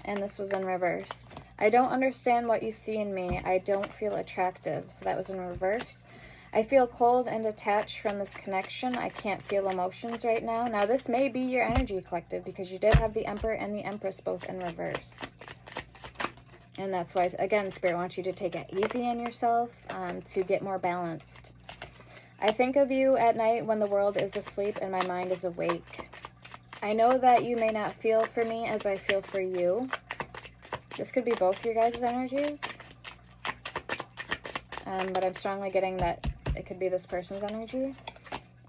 And this was in reverse. I don't understand what you see in me. I don't feel attractive. So that was in reverse. I feel cold and detached from this connection. I can't feel emotions right now. Now, this may be your energy collective, because you did have the Emperor and the Empress both in reverse. And that's why, again, Spirit wants you to take it easy on yourself to get more balanced. I think of you at night when the world is asleep and my mind is awake. I know that you may not feel for me as I feel for you. This could be both your guys' energies. But I'm strongly getting that it could be this person's energy.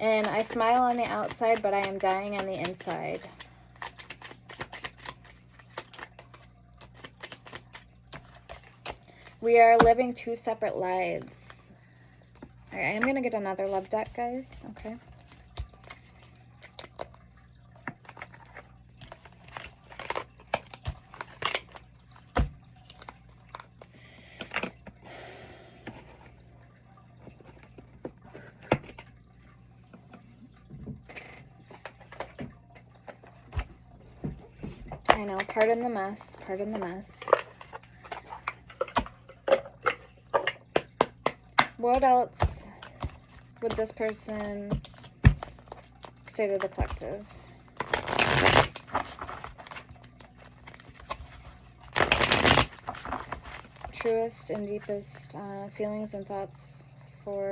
And I smile on the outside, but I am dying on the inside. We are living two separate lives. All right, I'm going to get another love deck, guys. Okay. I know, pardon the mess, pardon the mess. What else would this person say to the collective? Truest and deepest feelings and thoughts for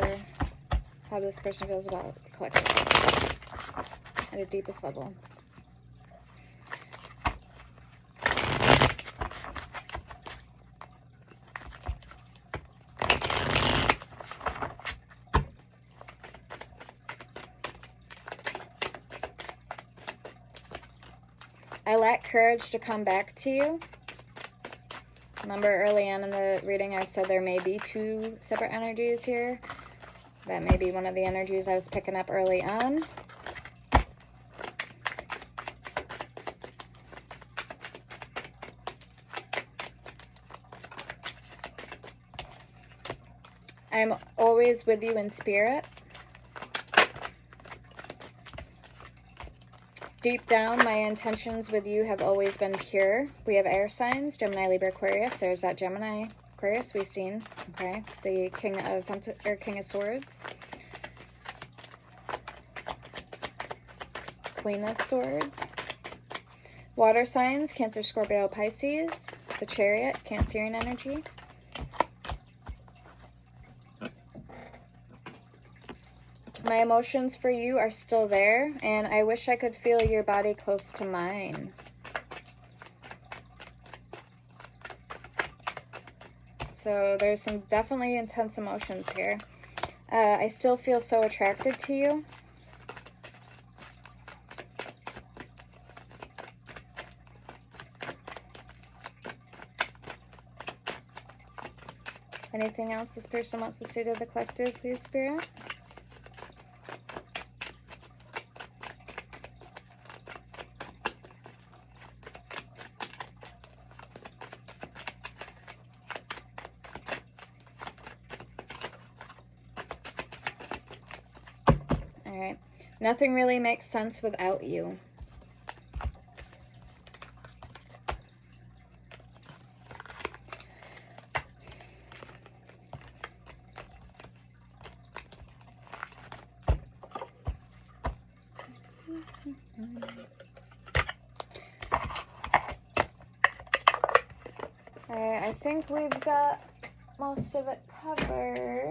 how this person feels about the collective at a deepest level. I lack courage to come back to you. Remember early on in the reading I said there may be two separate energies here. That may be one of the energies I was picking up early on. I'm always with you in spirit. Deep down, my intentions with you have always been pure. We have air signs, Gemini, Libra, Aquarius. There's that Gemini, Aquarius we've seen. Okay, the King of Swords. Queen of Swords. Water signs, Cancer, Scorpio, Pisces. The Chariot, Cancerian energy. My emotions for you are still there, and I wish I could feel your body close to mine. So there's some definitely intense emotions here. I still feel so attracted to you. Anything else this person wants to say to the collective, please, Spirit? All right. Nothing really makes sense without you. Alright, I think we've got most of it covered.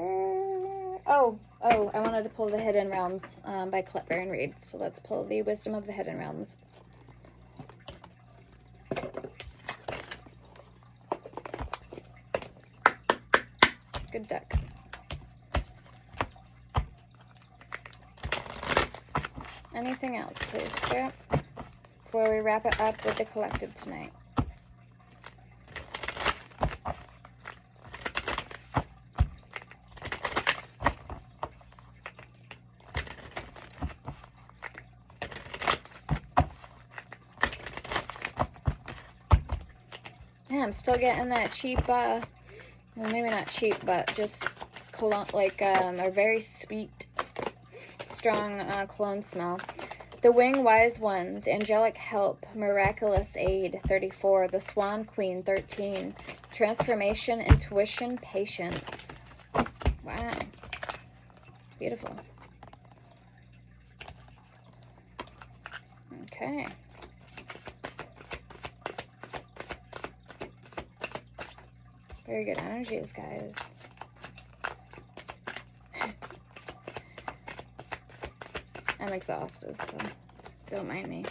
Oh, I wanted to pull the Hidden Realms by Baron Reed. So let's pull the Wisdom of the Hidden Realms. Good deck. Anything else, please, Spirit, before we wrap it up with the collective tonight? Yeah, I'm still getting that cheap, well, maybe not cheap, but just cologne, like a very sweet, strong cologne smell. The Wing Wise Ones, Angelic Help, Miraculous Aid, 34. The Swan Queen, 13. Transformation, Intuition, Patience. Wow. Beautiful. Okay. Very good energies, guys. I'm exhausted, so don't mind me.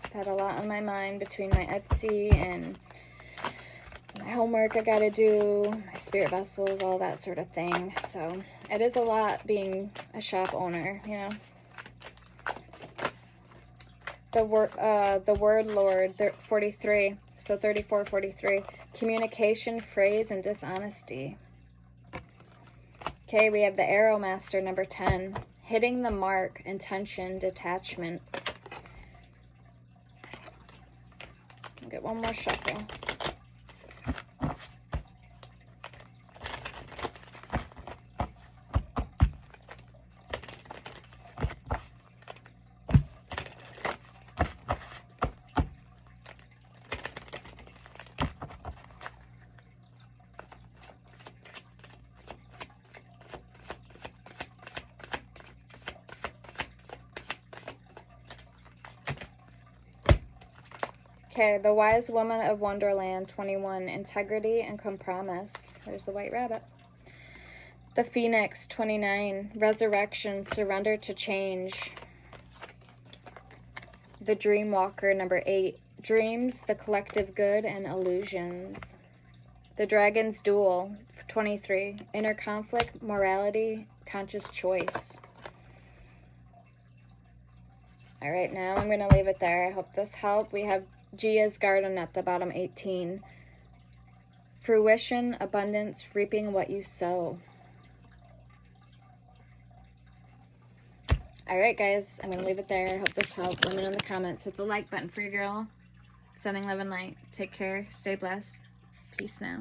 I've had a lot on my mind between my Etsy and my homework I gotta do, my spirit vessels, all that sort of thing. So it is a lot being a shop owner, you know. The word Lord, 43. So 34, 43. Communication, phrase, and dishonesty. Okay, we have the Arrow Master, number 10. Hitting the mark, intention, detachment. I'll get one more shuffle. Okay, the Wise Woman of Wonderland, 21. Integrity and compromise. There's the White Rabbit. The Phoenix, 29. Resurrection, surrender to change. The Dream Walker, number 8. Dreams, the collective good, and illusions. The Dragon's Duel, 23. Inner conflict, morality, conscious choice. All right, now I'm going to leave it there. I hope this helped. We have Gia's Garden at the bottom, 18. Fruition, abundance, reaping what you sow. All right, guys, I'm going to leave it there. I hope this helped. Let me know in the comments. Hit the like button for your girl. Sending love and light. Take care. Stay blessed. Peace now.